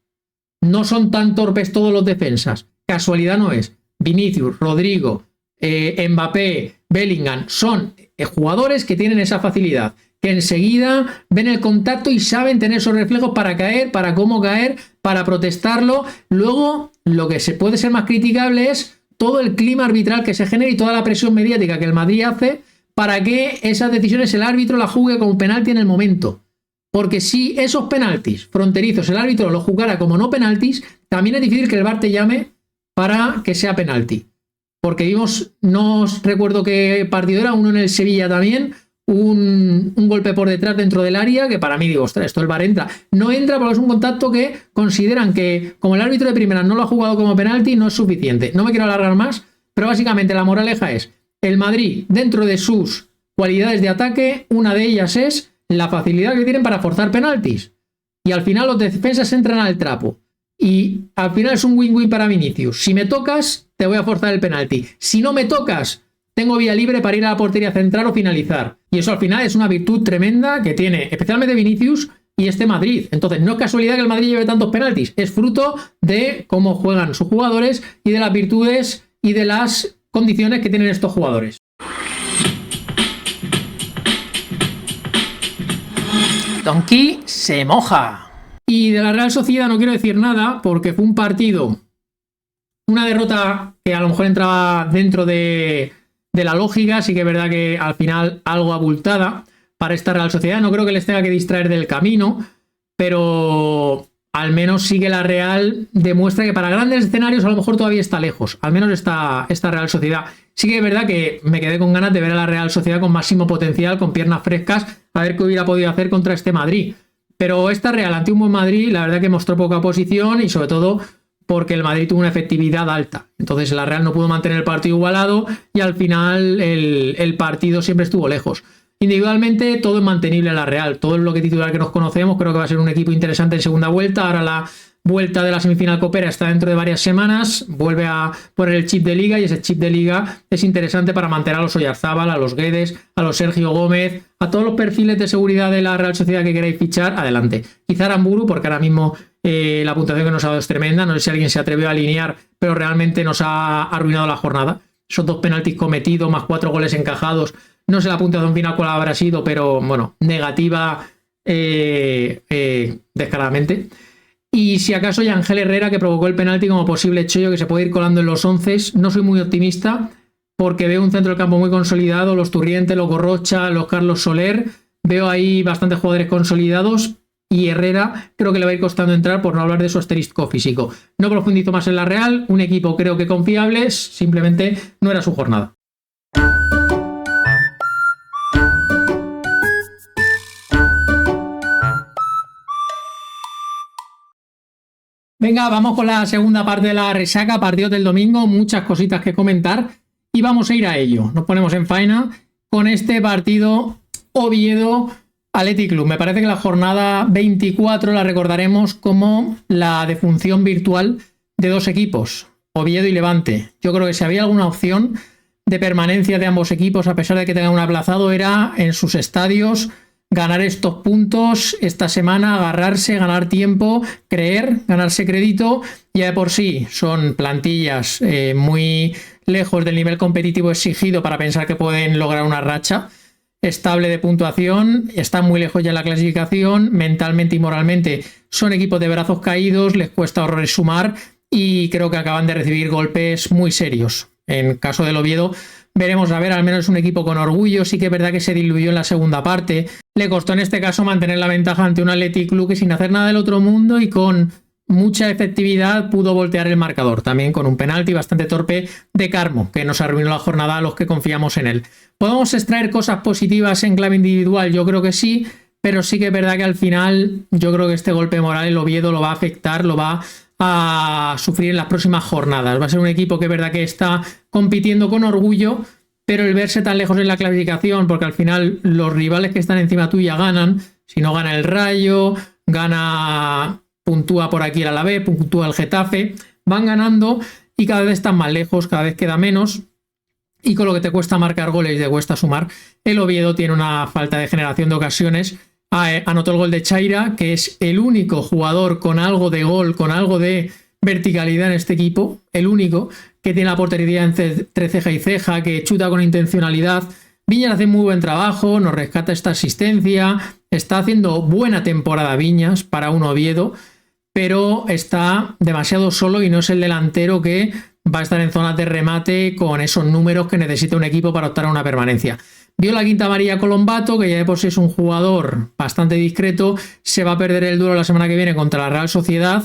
No son tan torpes todos los defensas. Casualidad no es. Vinicius, Rodrigo, Mbappé, Bellingham son jugadores que tienen esa facilidad, que enseguida ven el contacto y saben tener esos reflejos para caer, para cómo caer, para protestarlo. Luego, lo que se puede ser más criticable es todo el clima arbitral que se genera y toda la presión mediática que el Madrid hace para que esas decisiones el árbitro las juegue como penalti en el momento. Porque si esos penaltis fronterizos el árbitro los jugara como no penaltis, también es difícil que el VAR te llame para que sea penalti. Porque vimos, no recuerdo qué partido era, uno en el Sevilla también, un golpe por detrás dentro del área que para mí digo, ostras, esto el VAR entra. No entra porque es un contacto que consideran que como el árbitro de primera no lo ha jugado como penalti, no es suficiente. No me quiero alargar más, pero básicamente la moraleja es el Madrid dentro de sus cualidades de ataque, una de ellas es la facilidad que tienen para forzar penaltis. Y al final los defensas entran al trapo. Y al final es un win-win para Vinicius. Si me tocas, te voy a forzar el penalti. Si no me tocas, tengo vía libre para ir a la portería central o finalizar. Y eso al final es una virtud tremenda que tiene especialmente Vinicius y este Madrid. Entonces no es casualidad que el Madrid lleve tantos penaltis. Es fruto de cómo juegan sus jugadores y de las virtudes y de las condiciones que tienen estos jugadores. Donkey se moja. Y de la Real Sociedad no quiero decir nada porque fue un partido, una derrota que a lo mejor entraba dentro de la lógica. Sí que es verdad que al final algo abultada para esta Real Sociedad. No creo que les tenga que distraer del camino, pero al menos sí que la Real demuestra que para grandes escenarios a lo mejor todavía está lejos. Al menos esta Real Sociedad. Sí que es verdad que me quedé con ganas de ver a la Real Sociedad con máximo potencial, con piernas frescas, a ver qué hubiera podido hacer contra este Madrid. Pero esta Real ante un buen Madrid, la verdad que mostró poca posición y sobre todo porque el Madrid tuvo una efectividad alta. Entonces la Real no pudo mantener el partido igualado y al final el partido siempre estuvo lejos. Individualmente todo es mantenible en la Real. Todo lo que titular que nos conocemos, creo que va a ser un equipo interesante en segunda vuelta. Ahora la vuelta de la semifinal copera está dentro de varias semanas. Vuelve a poner el chip de Liga y ese chip de Liga es interesante para mantener a los Oyarzábal, a los Guedes, a los Sergio Gómez, a todos los perfiles de seguridad de la Real Sociedad que queráis fichar, adelante. Quizá Aramburu, porque ahora mismo la puntuación que nos ha dado es tremenda. No sé si alguien se atrevió a alinear, pero realmente nos ha arruinado la jornada. Esos 2 penaltis cometidos más 4 goles encajados. No sé la puntuación final cuál habrá sido, pero bueno, negativa descaradamente. Y si acaso Yangel Herrera, que provocó el penalti como posible chollo que se puede ir colando en los 11. No soy muy optimista porque veo un centro del campo muy consolidado, los Turriente, los Gorrocha, los Carlos Soler. Veo ahí bastantes jugadores consolidados y Herrera creo que le va a ir costando entrar, por no hablar de su asterisco físico. No profundizo más en la Real, un equipo creo que confiable, simplemente no era su jornada. Venga, vamos con la segunda parte de la resaca, partidos del domingo, muchas cositas que comentar y vamos a ir a ello. Nos ponemos en faena con este partido Oviedo Athletic Club. Me parece que la jornada 24 la recordaremos como la defunción virtual de 2 equipos, Oviedo y Levante. Yo creo que si había alguna opción de permanencia de ambos equipos, a pesar de que tengan un aplazado, era en sus estadios ganar estos puntos esta semana, agarrarse, ganar tiempo, creer, ganarse crédito. Ya de por sí son plantillas muy lejos del nivel competitivo exigido para pensar que pueden lograr una racha estable de puntuación. Están muy lejos ya en la clasificación, mentalmente y moralmente son equipos de brazos caídos, les cuesta horrores sumar y creo que acaban de recibir golpes muy serios. En caso del Oviedo veremos, a ver, al menos un equipo con orgullo. Sí que es verdad que se diluyó en la segunda parte. Le costó en este caso mantener la ventaja ante un Athletic Club que sin hacer nada del otro mundo y con mucha efectividad pudo voltear el marcador. También con un penalti bastante torpe de Carmo, que nos arruinó la jornada a los que confiamos en él. ¿Podemos extraer cosas positivas en clave individual? Yo creo que sí, pero sí que es verdad que al final yo creo que este golpe moral el Oviedo lo va a afectar, lo va a sufrir en las próximas jornadas. Va a ser un equipo que es verdad que está compitiendo con orgullo, pero el verse tan lejos en la clasificación, porque al final los rivales que están encima tuya ganan. Si no gana el Rayo, puntúa por aquí el Alavés, puntúa el Getafe, van ganando y cada vez están más lejos, cada vez queda menos. Y con lo que te cuesta marcar goles y te cuesta sumar, el Oviedo tiene una falta de generación de ocasiones. Anotó el gol de Chaira, que es el único jugador con algo de gol, con algo de verticalidad en este equipo, el único que tiene la portería entre ceja y ceja, que chuta con intencionalidad. Viñas hace muy buen trabajo, nos rescata esta asistencia, está haciendo buena temporada Viñas para un Oviedo, pero está demasiado solo y no es el delantero que va a estar en zonas de remate con esos números que necesita un equipo para optar a una permanencia. Vio la quinta amarilla Colombato, que ya de por sí es un jugador bastante discreto, se va a perder el duelo la semana que viene contra la Real Sociedad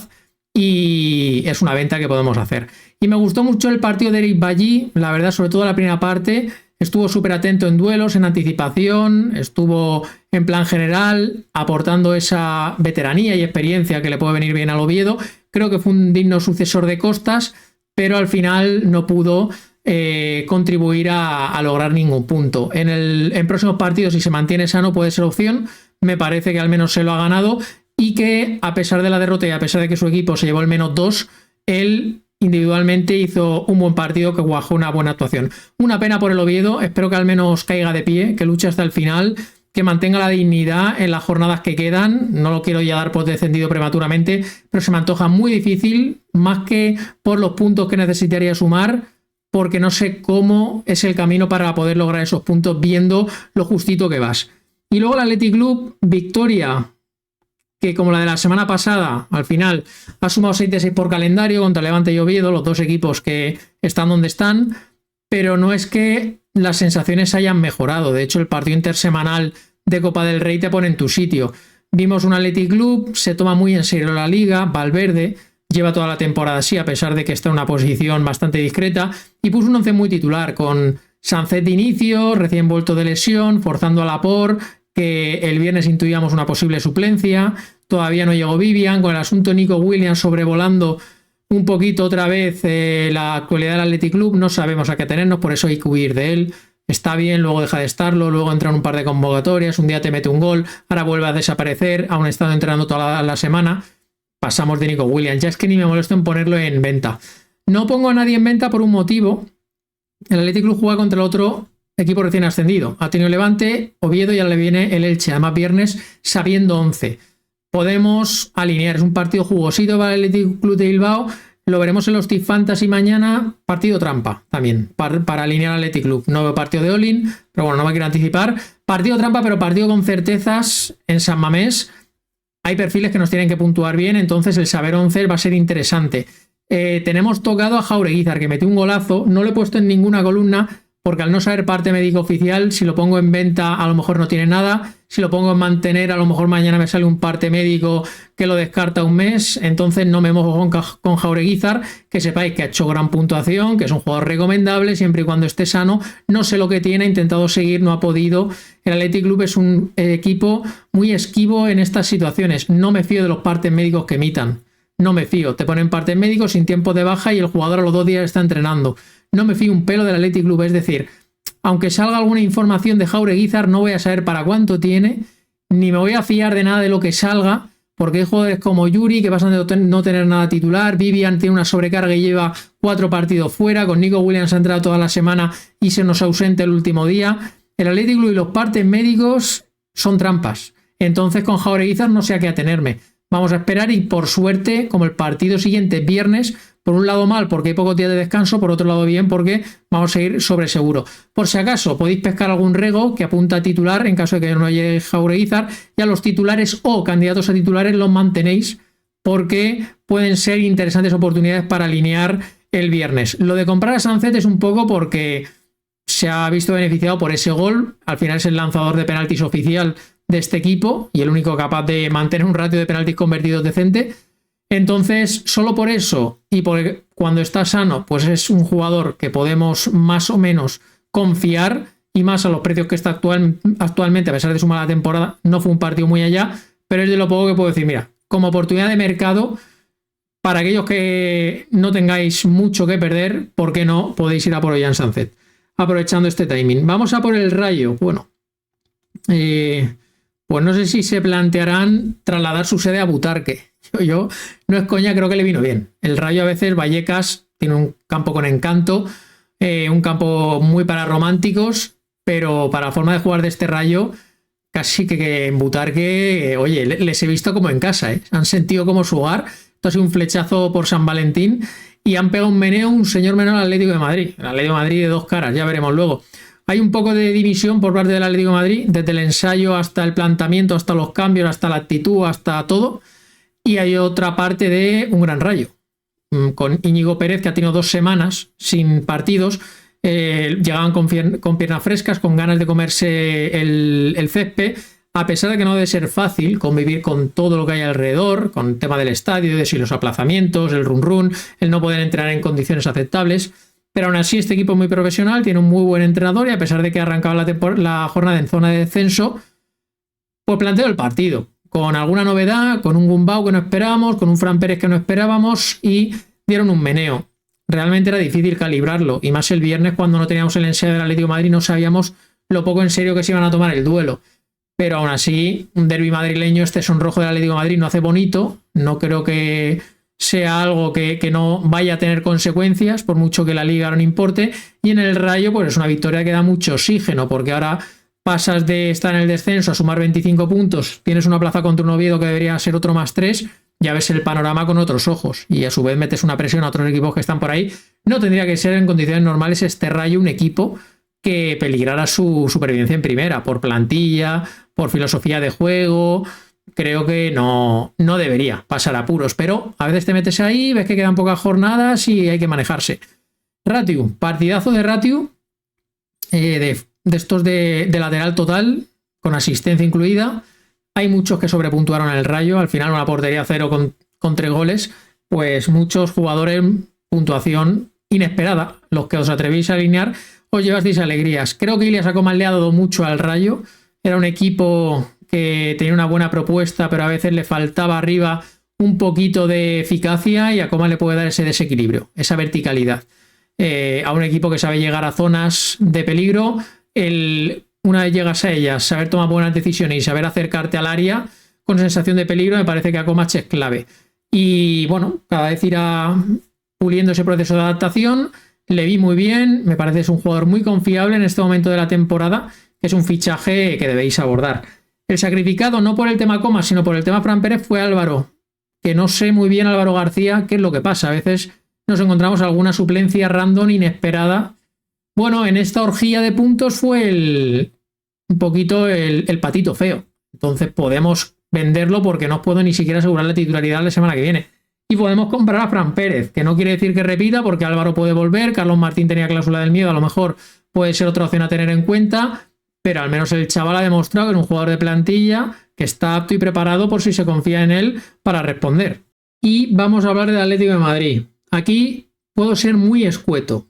y es una venta que podemos hacer. Y me gustó mucho el partido de Eric Bailly, la verdad, sobre todo la primera parte, estuvo súper atento en duelos, en anticipación, estuvo en plan general, aportando esa veteranía y experiencia que le puede venir bien al Oviedo. Creo que fue un digno sucesor de Costas, pero al final no pudo contribuir a lograr ningún punto. En próximos partidos, si se mantiene sano, puede ser opción. Me parece que al menos se lo ha ganado y que a pesar de la derrota y a pesar de que su equipo se llevó el -2, él individualmente hizo un buen partido, que cuajó una buena actuación. Una pena por el Oviedo, espero que al menos caiga de pie, que luche hasta el final, que mantenga la dignidad en las jornadas que quedan. No lo quiero ya dar por descendido prematuramente, pero se me antoja muy difícil, más que por los puntos que necesitaría sumar, porque no sé cómo es el camino para poder lograr esos puntos viendo lo justito que vas. Y luego el Athletic Club, victoria que como la de la semana pasada, al final ha sumado 6 de 6 por calendario contra Levante y Oviedo, los dos equipos que están donde están, pero no es que las sensaciones hayan mejorado. De hecho, el partido intersemanal de Copa del Rey te pone en tu sitio. Vimos un Athletic Club, se toma muy en serio la liga, Valverde lleva toda la temporada así, a pesar de que está en una posición bastante discreta, y puso un once muy titular, con Sancet de inicio, recién vuelto de lesión, forzando a Laporte, que el viernes intuíamos una posible suplencia, todavía no llegó Vivian, con el asunto Nico Williams sobrevolando un poquito otra vez la actualidad del Athletic Club, no sabemos a qué tenernos, por eso hay que huir de él. Está bien, luego deja de estarlo, luego entra en un par de convocatorias, un día te mete un gol, ahora vuelve a desaparecer, aún ha estado entrenando toda la semana. Pasamos de Nico Williams, ya es que ni me molesto en ponerlo en venta. No pongo a nadie en venta por un motivo. El Athletic Club juega contra el otro equipo recién ascendido. Ha tenido Levante, Oviedo y ahora le viene el Elche, además viernes sabiendo 11. Podemos alinear, es un partido jugosito para el Athletic Club de Bilbao. Lo veremos en los Team Fantasy mañana. Partido trampa también para alinear al Athletic Club. No veo partido de Olin, pero bueno, no me quiero anticipar. Partido trampa, pero partido con certezas en San Mamés. Hay perfiles que nos tienen que puntuar bien, entonces el saber 11 va a ser interesante. Tenemos tocado a Jaureguizar, que metió un golazo. No lo he puesto en ninguna columna, porque al no saber parte médico oficial, si lo pongo en venta a lo mejor no tiene nada, si lo pongo en mantener a lo mejor mañana me sale un parte médico que lo descarta un mes, entonces no me mojo con Jaureguizar, que sepáis que ha hecho gran puntuación, que es un jugador recomendable siempre y cuando esté sano. No sé lo que tiene, ha intentado seguir, no ha podido. El Athletic Club es un equipo muy esquivo en estas situaciones, no me fío de los partes médicos que emitan. No me fío, te ponen partes médicos sin tiempo de baja y el jugador a los 2 días está entrenando. No me fío un pelo del Athletic Club, es decir, aunque salga alguna información de Jaureguizar, no voy a saber para cuánto tiene, ni me voy a fiar de nada de lo que salga, porque hay jugadores como Yuri que pasan de no tener nada titular, Vivian tiene una sobrecarga y lleva 4 partidos fuera, con Nico Williams ha entrado toda la semana y se nos ausente el último día. El Athletic Club y los partes médicos son trampas, entonces con Jaureguizar no sé a qué atenerme. Vamos a esperar y por suerte, como el partido siguiente viernes, por un lado mal porque hay pocos días de descanso, por otro lado bien porque vamos a ir sobre seguro. Por si acaso podéis pescar algún rego que apunta a titular en caso de que no llegue Jaureguizar, ya los titulares o candidatos a titulares los mantenéis porque pueden ser interesantes oportunidades para alinear el viernes. Lo de comprar a Sancet es un poco porque se ha visto beneficiado por ese gol, al final es el lanzador de penaltis oficial de este equipo y el único capaz de mantener un ratio de penaltis convertidos decente. Entonces, solo por eso y porque cuando está sano, pues es un jugador que podemos más o menos confiar, y más a los precios que está actualmente, a pesar de su mala temporada. No fue un partido muy allá, pero es de lo poco que puedo decir. Mira, como oportunidad de mercado, para aquellos que no tengáis mucho que perder, ¿por qué no podéis ir a por Ollán Sancet? Aprovechando este timing. Vamos a por el Rayo. Bueno, pues no sé si se plantearán trasladar su sede a Butarque. Yo no es coña, creo que le vino bien. El Rayo a veces, Vallecas, tiene un campo con encanto, un campo muy para románticos, pero para la forma de jugar de este Rayo, casi que en Butarque, oye, les he visto como en casa, ¿eh? Han sentido como su hogar. Esto ha sido un flechazo por San Valentín y han pegado un meneo, un señor menor al Atlético de Madrid. El Atlético de Madrid de 2 caras, ya veremos luego. Hay un poco de división por parte del Atlético de Madrid, desde el ensayo hasta el planteamiento, hasta los cambios, hasta la actitud, hasta todo. Y hay otra parte de un gran Rayo, con Íñigo Pérez, que ha tenido 2 semanas sin partidos. Llegaban con piernas frescas, con ganas de comerse el césped, a pesar de que no debe ser fácil convivir con todo lo que hay alrededor, con el tema del estadio, de si los aplazamientos, el run, el no poder entrenar en condiciones aceptables. Pero aún así este equipo es muy profesional, tiene un muy buen entrenador y a pesar de que ha arrancado la jornada en zona de descenso, pues planteó el partido con alguna novedad, con un Gumbau que no esperábamos, con un Fran Pérez que no esperábamos y dieron un meneo. Realmente era difícil calibrarlo, y más el viernes cuando no teníamos el ensayo del Atlético de Madrid, no sabíamos lo poco en serio que se iban a tomar el duelo. Pero aún así, un derbi madrileño, este sonrojo del Atlético de Madrid no hace bonito, no creo que sea algo que no vaya a tener consecuencias, por mucho que la Liga no importe, y en el Rayo pues es una victoria que da mucho oxígeno, porque ahora pasas de estar en el descenso a sumar 25 puntos, tienes una plaza contra un Oviedo que debería ser otro +3, ya ves el panorama con otros ojos, y a su vez metes una presión a otros equipos que están por ahí. No tendría que ser en condiciones normales este Rayo un equipo que peligrara su supervivencia en primera, por plantilla, por filosofía de juego. Creo que no debería pasar apuros, pero a veces te metes ahí, ves que quedan pocas jornadas y hay que manejarse. Ratiu, partidazo de Ratiu, de estos de lateral total, con asistencia incluida. Hay muchos que sobrepuntuaron el Rayo, al final una portería 0 con 3 goles, pues muchos jugadores, puntuación inesperada. Los que os atrevéis a alinear os llevasteis alegrías. Creo que Ilias Acoman le ha dado mucho al Rayo, era un equipo que tenía una buena propuesta, pero a veces le faltaba arriba un poquito de eficacia, y a Coman le puede dar ese desequilibrio, esa verticalidad. A un equipo que sabe llegar a zonas de peligro, una vez llegas a ellas, saber tomar buenas decisiones y saber acercarte al área con sensación de peligro, me parece que a Coman es clave. Y bueno, cada vez irá puliendo ese proceso de adaptación. Le vi muy bien, me parece que es un jugador muy confiable en este momento de la temporada, que es un fichaje que debéis abordar. El sacrificado, no por el tema Coman, sino por el tema Fran Pérez, fue Álvaro, que no sé muy bien Álvaro García qué es lo que pasa. A veces nos encontramos alguna suplencia random inesperada. Bueno, en esta orgía de puntos fue un poquito el patito feo. Entonces podemos venderlo porque no puedo ni siquiera asegurar la titularidad la semana que viene. Y podemos comprar a Fran Pérez, que no quiere decir que repita, porque Álvaro puede volver, Carlos Martín tenía cláusula del miedo, a lo mejor puede ser otra opción a tener en cuenta, pero al menos el chaval ha demostrado que es un jugador de plantilla, que está apto y preparado por si se confía en él para responder. Y vamos a hablar del Atlético de Madrid. Aquí puedo ser muy escueto,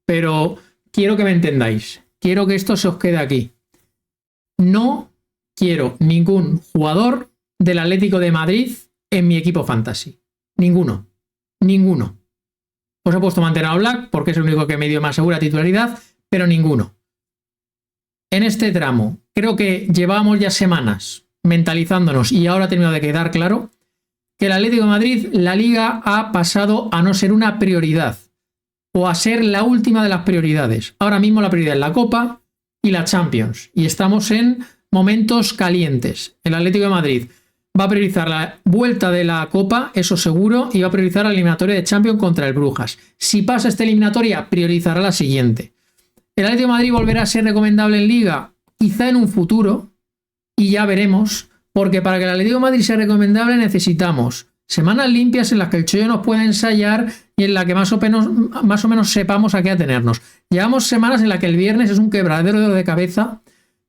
pero quiero que me entendáis. Quiero que esto se os quede aquí. No quiero ningún jugador del Atlético de Madrid en mi equipo fantasy. Ninguno. Ninguno. Os he puesto mantener a Black porque es el único que me dio más segura titularidad, pero ninguno. En este tramo, creo que llevamos ya semanas mentalizándonos, y ahora ha terminado de quedar claro, que el Atlético de Madrid, la Liga ha pasado a no ser una prioridad, o a ser la última de las prioridades. Ahora mismo la prioridad es la Copa y la Champions, y estamos en momentos calientes. El Atlético de Madrid va a priorizar la vuelta de la Copa, eso seguro, y va a priorizar la eliminatoria de Champions contra el Brujas. Si pasa esta eliminatoria, priorizará la siguiente. ¿El Atlético de Madrid volverá a ser recomendable en Liga? Quizá en un futuro, y ya veremos, porque para que el Atlético de Madrid sea recomendable necesitamos semanas limpias en las que el Chollo nos pueda ensayar y en las que más o menos sepamos a qué atenernos. Llevamos semanas en las que el viernes es un quebradero de cabeza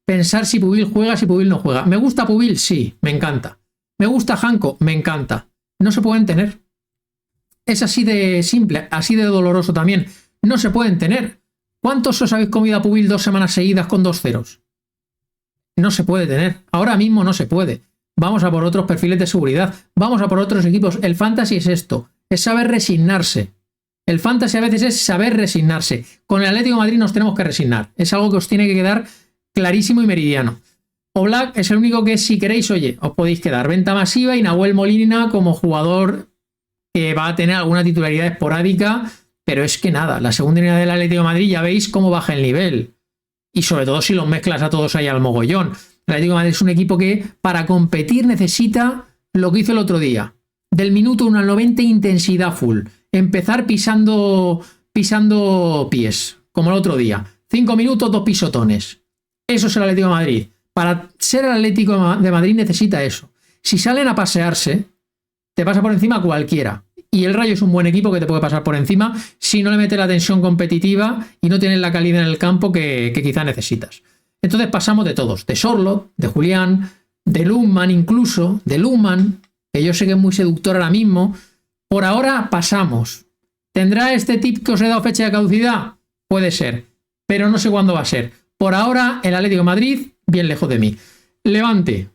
pensar si Pubil juega, si Pubil no juega. ¿Me gusta Pubil? Sí, me encanta. ¿Me gusta Janko? Me encanta. No se pueden tener. Es así de simple, así de doloroso también. No se pueden tener. ¿Cuántos os habéis comido a Pubil 2 semanas seguidas con 2 ceros? No se puede tener. Ahora mismo no se puede. Vamos a por otros perfiles de seguridad. Vamos a por otros equipos. El fantasy es esto. Es saber resignarse. El fantasy a veces es saber resignarse. Con el Atlético de Madrid nos tenemos que resignar. Es algo que os tiene que quedar clarísimo y meridiano. Oblak es el único que, si queréis, oye, os podéis quedar. Venta masiva, y Nahuel Molina como jugador que va a tener alguna titularidad esporádica, pero es que nada, la segunda unidad del Atlético de Madrid ya veis cómo baja el nivel. Y sobre todo si los mezclas a todos ahí al mogollón. El Atlético de Madrid es un equipo que para competir necesita lo que hizo el otro día. Del minuto 1 al 90, intensidad full. Empezar pisando pies, como el otro día. 5 minutos, 2 pisotones. Eso es el Atlético de Madrid. Para ser el Atlético de Madrid necesita eso. Si salen a pasearse, te pasa por encima cualquiera. Y el Rayo es un buen equipo que te puede pasar por encima si no le metes la tensión competitiva y no tienes la calidad en el campo que quizá necesitas. Entonces pasamos de todos. De Sorloth, de Julián, de Luhmann incluso, de Luhmann, que yo sé que es muy seductor ahora mismo. Por ahora pasamos. ¿Tendrá este tip que os he dado fecha de caducidad? Puede ser, pero no sé cuándo va a ser. Por ahora, el Atlético de Madrid, bien lejos de mí. Levante.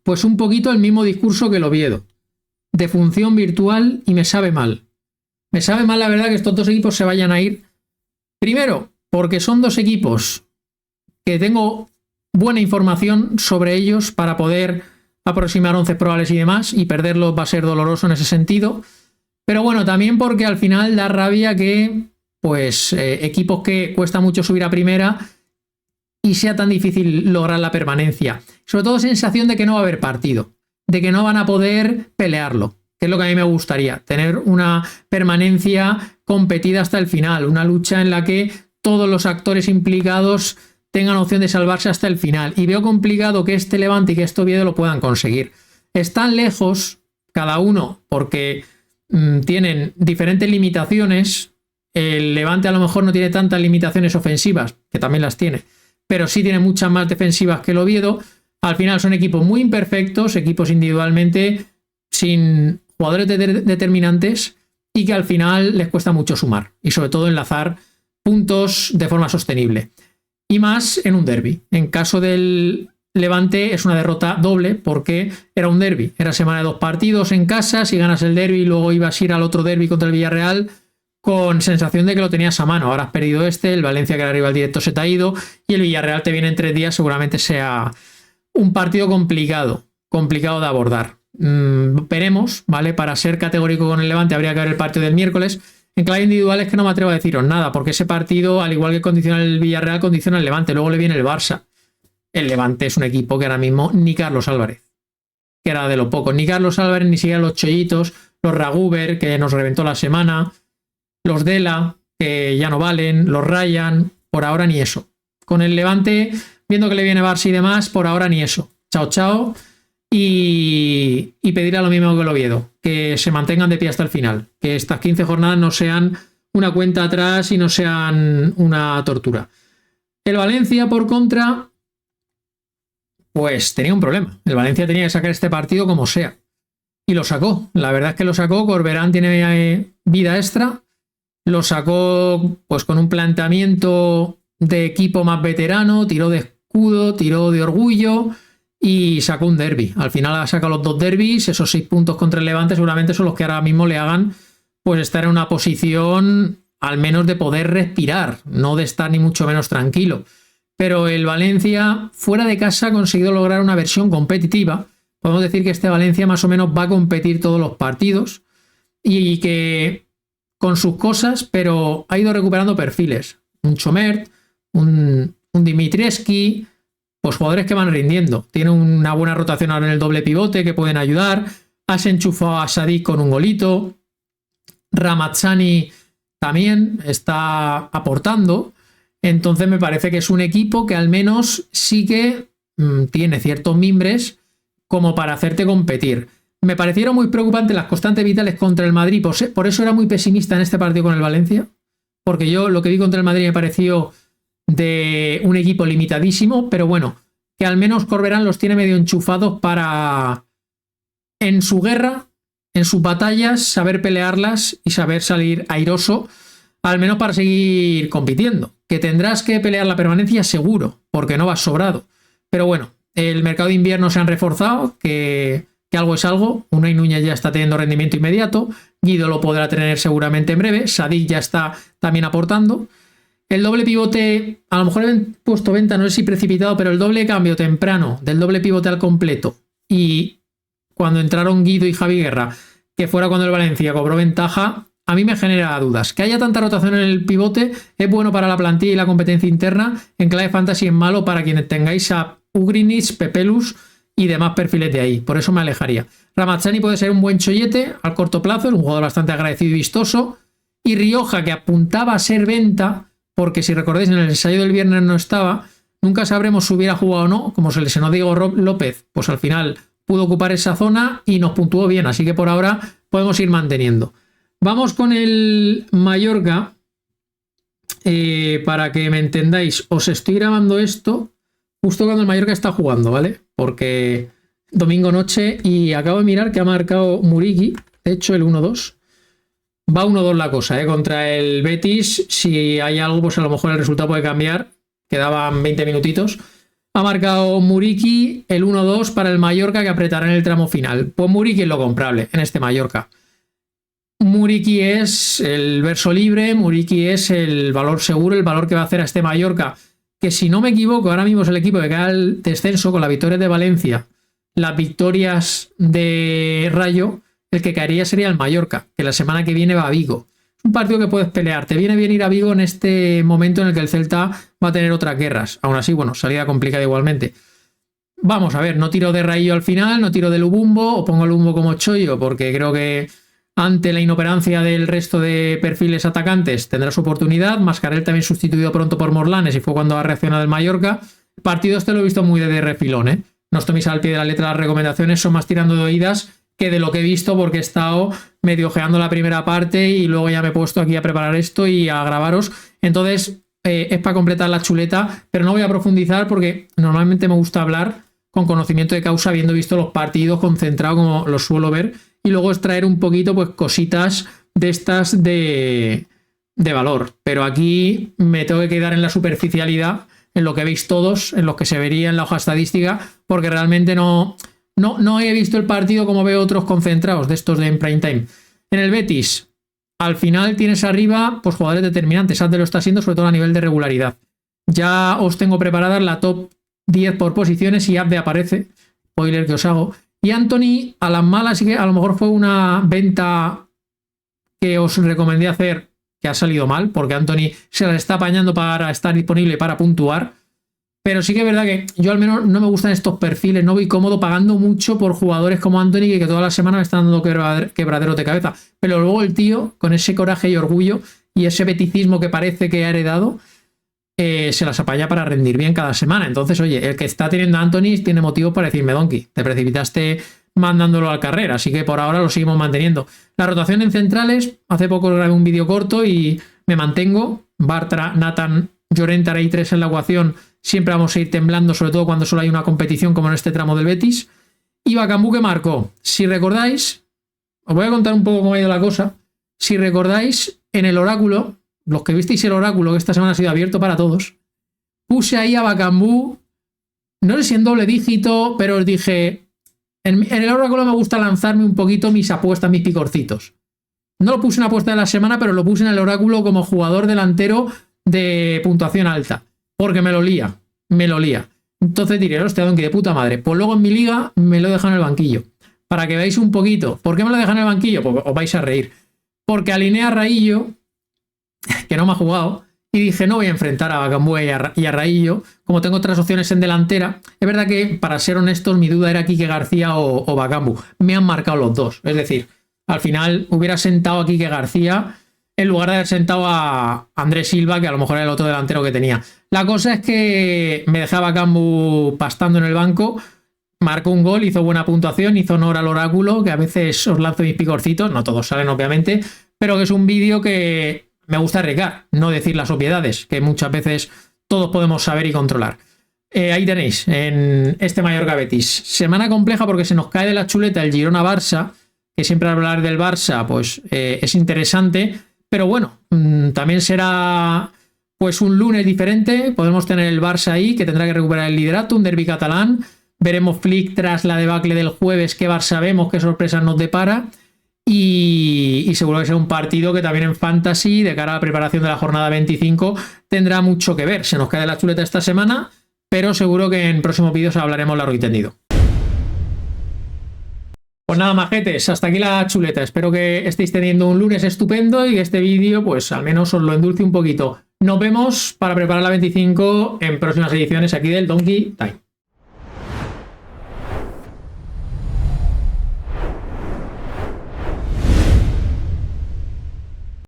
Pues un poquito el mismo discurso que el Oviedo. De función virtual, y me sabe mal. Me sabe mal la verdad que estos dos equipos se vayan a ir. Primero, porque son dos equipos que tengo buena información sobre ellos para poder aproximar 11 probables y demás, y perderlos va a ser doloroso en ese sentido. Pero bueno, también porque al final da rabia que pues equipos que cuesta mucho subir a primera y sea tan difícil lograr la permanencia. Sobre todo sensación de que no va a haber partido, de que no van a poder pelearlo, que es lo que a mí me gustaría, tener una permanencia competida hasta el final, una lucha en la que todos los actores implicados tengan opción de salvarse hasta el final. Y veo complicado que este Levante y que este Oviedo lo puedan conseguir. Están lejos, cada uno, porque tienen diferentes limitaciones. El Levante a lo mejor no tiene tantas limitaciones ofensivas, que también las tiene, pero sí tiene muchas más defensivas que el Oviedo. Al final son equipos muy imperfectos, equipos individualmente sin jugadores determinantes y que al final les cuesta mucho sumar y sobre todo enlazar puntos de forma sostenible. Y más en un derbi. En caso del Levante es una derrota doble porque era un derbi. Era semana de 2 partidos en casa, si ganas el derbi y luego ibas a ir al otro derbi contra el Villarreal con sensación de que lo tenías a mano. Ahora has perdido el Valencia que era rival directo se te ha ido y el Villarreal te viene en 3 días, seguramente sea un partido complicado de abordar. Veremos, ¿vale? Para ser categórico con el Levante habría que ver el partido del miércoles. En clave individual es que no me atrevo a deciros nada, porque ese partido, al igual que condiciona el Villarreal, condiciona el Levante. Luego le viene el Barça. El Levante es un equipo que ahora mismo ni Carlos Álvarez, que era de lo poco, ni Carlos Álvarez, ni siquiera los Chollitos, los Raguber, que nos reventó la semana, los Dela, que ya no valen, los Ryan, por ahora ni eso. Con el Levante, viendo que le viene Barça y demás, por ahora ni eso. Chao, chao. Y pedir a lo mismo que el Oviedo, que se mantengan de pie hasta el final, que estas 15 jornadas no sean una cuenta atrás y no sean una tortura. El Valencia, por contra, pues tenía un problema. El Valencia tenía que sacar este partido como sea. Y lo sacó. La verdad es que lo sacó. Corberán tiene vida extra. Lo sacó pues con un planteamiento de equipo más veterano. Tiró de escudo, tiró de orgullo y sacó un derbi. Al final ha sacado los 2 derbis. Esos 6 puntos contra el Levante seguramente son los que ahora mismo le hagan pues estar en una posición al menos de poder respirar, no de estar ni mucho menos tranquilo. Pero el Valencia fuera de casa ha conseguido lograr una versión competitiva. Podemos decir que este Valencia más o menos va a competir todos los partidos y que con sus cosas, pero ha ido recuperando perfiles. Un Chomert, un Dimitrievski, pues jugadores que van rindiendo. Tiene una buena rotación ahora en el doble pivote que pueden ayudar. Has enchufado a Sadik con un golito. Ramazzani también está aportando. Entonces me parece que es un equipo que al menos sí que tiene ciertos mimbres como para hacerte competir. Me parecieron muy preocupantes las constantes vitales contra el Madrid, por eso era muy pesimista en este partido con el Valencia, porque yo lo que vi contra el Madrid me pareció de un equipo limitadísimo, pero bueno, que al menos Corberán los tiene medio enchufados para en su guerra, en sus batallas, saber pelearlas y saber salir airoso, al menos para seguir compitiendo. Que tendrás que pelear la permanencia seguro, porque no vas sobrado. Pero bueno, el mercado de invierno se han reforzado, que algo es algo. Unai Núñez ya está teniendo rendimiento inmediato. Guido lo podrá tener seguramente en breve. Sadik ya está también aportando. El doble pivote, a lo mejor he puesto venta, no sé si precipitado, pero el doble cambio temprano del doble pivote al completo y cuando entraron Guido y Javi Guerra, que fuera cuando el Valencia cobró ventaja, a mí me genera dudas. Que haya tanta rotación en el pivote es bueno para la plantilla y la competencia interna. En clave fantasy es malo para quienes tengáis a Ugrinic, Pepelus y demás perfiles de ahí. Por eso me alejaría. Ramazzani puede ser un buen chollete al corto plazo, es un jugador bastante agradecido y vistoso. Y Rioja, que apuntaba a ser venta, porque si recordáis en el ensayo del viernes no estaba, nunca sabremos si hubiera jugado o no, como se lesionó Diego López, pues al final pudo ocupar esa zona y nos puntuó bien, así que por ahora podemos ir manteniendo. Vamos con el Mallorca. Para que me entendáis, os estoy grabando esto justo cuando el Mallorca está jugando, ¿vale? Porque domingo noche y acabo de mirar que ha marcado Muriqui, de hecho el 1-2. Va 1-2 la cosa, contra el Betis. Si hay algo, pues a lo mejor el resultado puede cambiar. Quedaban 20 minutitos. Ha marcado Muriqui el 1-2 para el Mallorca, que apretará en el tramo final. Pues Muriqui es lo comprable en este Mallorca. Muriqui es el verso libre, Muriqui es el valor seguro, el valor que va a hacer a este Mallorca, que si no me equivoco, ahora mismo es el equipo que queda al descenso con la victoria de Valencia, las victorias de Rayo, el que caería sería el Mallorca, que la semana que viene va a Vigo. Es un partido que puedes pelear, te viene bien ir a Vigo en este momento en el que el Celta va a tener otras guerras. Aún así, bueno, salida complicada igualmente. Vamos a ver, no tiro de Raillo al final, no tiro de Lubumbo, o pongo a Lubumbo como chollo, porque creo que ante la inoperancia del resto de perfiles atacantes tendrá su oportunidad. Mascarell también sustituido pronto por Morlanes y fue cuando ha reaccionado el Mallorca. El partido este lo he visto muy de refilón, ¿eh? No os toméis al pie de la letra las recomendaciones, son más tirando de oídas que de lo que he visto, porque he estado medio ojeando la primera parte y luego ya me he puesto aquí a preparar esto y a grabaros. Entonces es para completar la chuleta, pero no voy a profundizar porque normalmente me gusta hablar con conocimiento de causa, habiendo visto los partidos concentrado como los suelo ver, y luego extraer un poquito pues cositas de estas de valor. Pero aquí me tengo que quedar en la superficialidad, en lo que veis todos, en lo que se vería en la hoja estadística, porque realmente no he visto el partido como veo otros concentrados de estos de en prime time. En el Betis, al final tienes arriba pues jugadores determinantes. Abde lo está siendo, sobre todo a nivel de regularidad. Ya os tengo preparadas la top 10 por posiciones y Abde aparece. Spoiler que os hago. Y Anthony, a las malas, sí que a lo mejor fue una venta que os recomendé hacer que ha salido mal, porque Anthony se la está apañando para estar disponible para puntuar. Pero sí que es verdad que yo al menos no me gustan estos perfiles, no voy cómodo pagando mucho por jugadores como Anthony que toda la semana me están dando quebraderos de cabeza. Pero luego el tío, con ese coraje y orgullo y ese beticismo que parece que ha heredado, se las apaña para rendir bien cada semana. Entonces, oye, el que está teniendo a Anthony tiene motivos para decirme, Donkey, te precipitaste mandándolo al carrera, así que por ahora lo seguimos manteniendo. La rotación en centrales, hace poco grabé un vídeo corto y me mantengo. Bartra, Nathan, Llorente, ahí 3 en la ecuación. Siempre vamos a ir temblando, sobre todo cuando solo hay una competición como en este tramo del Betis. Y Bakambu que marcó. Si recordáis, os voy a contar un poco cómo ha ido la cosa. Si recordáis, en el oráculo, los que visteis el oráculo, que esta semana ha sido abierto para todos, puse ahí a Bakambu, no sé si en doble dígito, pero os dije, en el oráculo me gusta lanzarme un poquito mis apuestas, mis picorcitos. No lo puse en apuesta de la semana, pero lo puse en el oráculo como jugador delantero de puntuación alta. Porque me lo lía. Entonces diré, hostia, Donkey, de puta madre. Pues luego en mi liga me lo he dejado en el banquillo. Para que veáis un poquito. ¿Por qué me lo he dejado en el banquillo? Pues os vais a reír. Porque alineé a Raillo, que no me ha jugado, y dije, no voy a enfrentar a Bakambu y a Raillo. Como tengo otras opciones en delantera, es verdad que, para ser honestos, mi duda era Quique García o Bakambu. Me han marcado los dos. Es decir, al final hubiera sentado a Quique García en lugar de haber sentado a Andrés Silva, que a lo mejor era el otro delantero que tenía. La cosa es que me dejaba a Bakambu pastando en el banco, marcó un gol, hizo buena puntuación, hizo honor al oráculo, que a veces os lanzo mis picorcitos, no todos salen obviamente, pero que es un vídeo que me gusta arriesgar, no decir las obviedades, que muchas veces todos podemos saber y controlar. Ahí tenéis, en este Mallorca Betis. Semana compleja porque se nos cae de la chuleta el Girona-Barça, que siempre hablar del Barça pues es interesante. Pero bueno, también será pues un lunes diferente. Podemos tener el Barça ahí, que tendrá que recuperar el liderato, un derbi catalán. Veremos Flick tras la debacle del jueves, qué Barça vemos, qué sorpresas nos depara. Y seguro que será un partido que también en Fantasy, de cara a la preparación de la jornada 25, tendrá mucho que ver. Se nos cae la chuleta esta semana, pero seguro que en próximos vídeos hablaremos largo y tendido. Pues nada, majetes, hasta aquí la chuleta. Espero que estéis teniendo un lunes estupendo y que este vídeo, pues al menos os lo endulce un poquito. Nos vemos para preparar la 25 en próximas ediciones aquí del Donkey Time.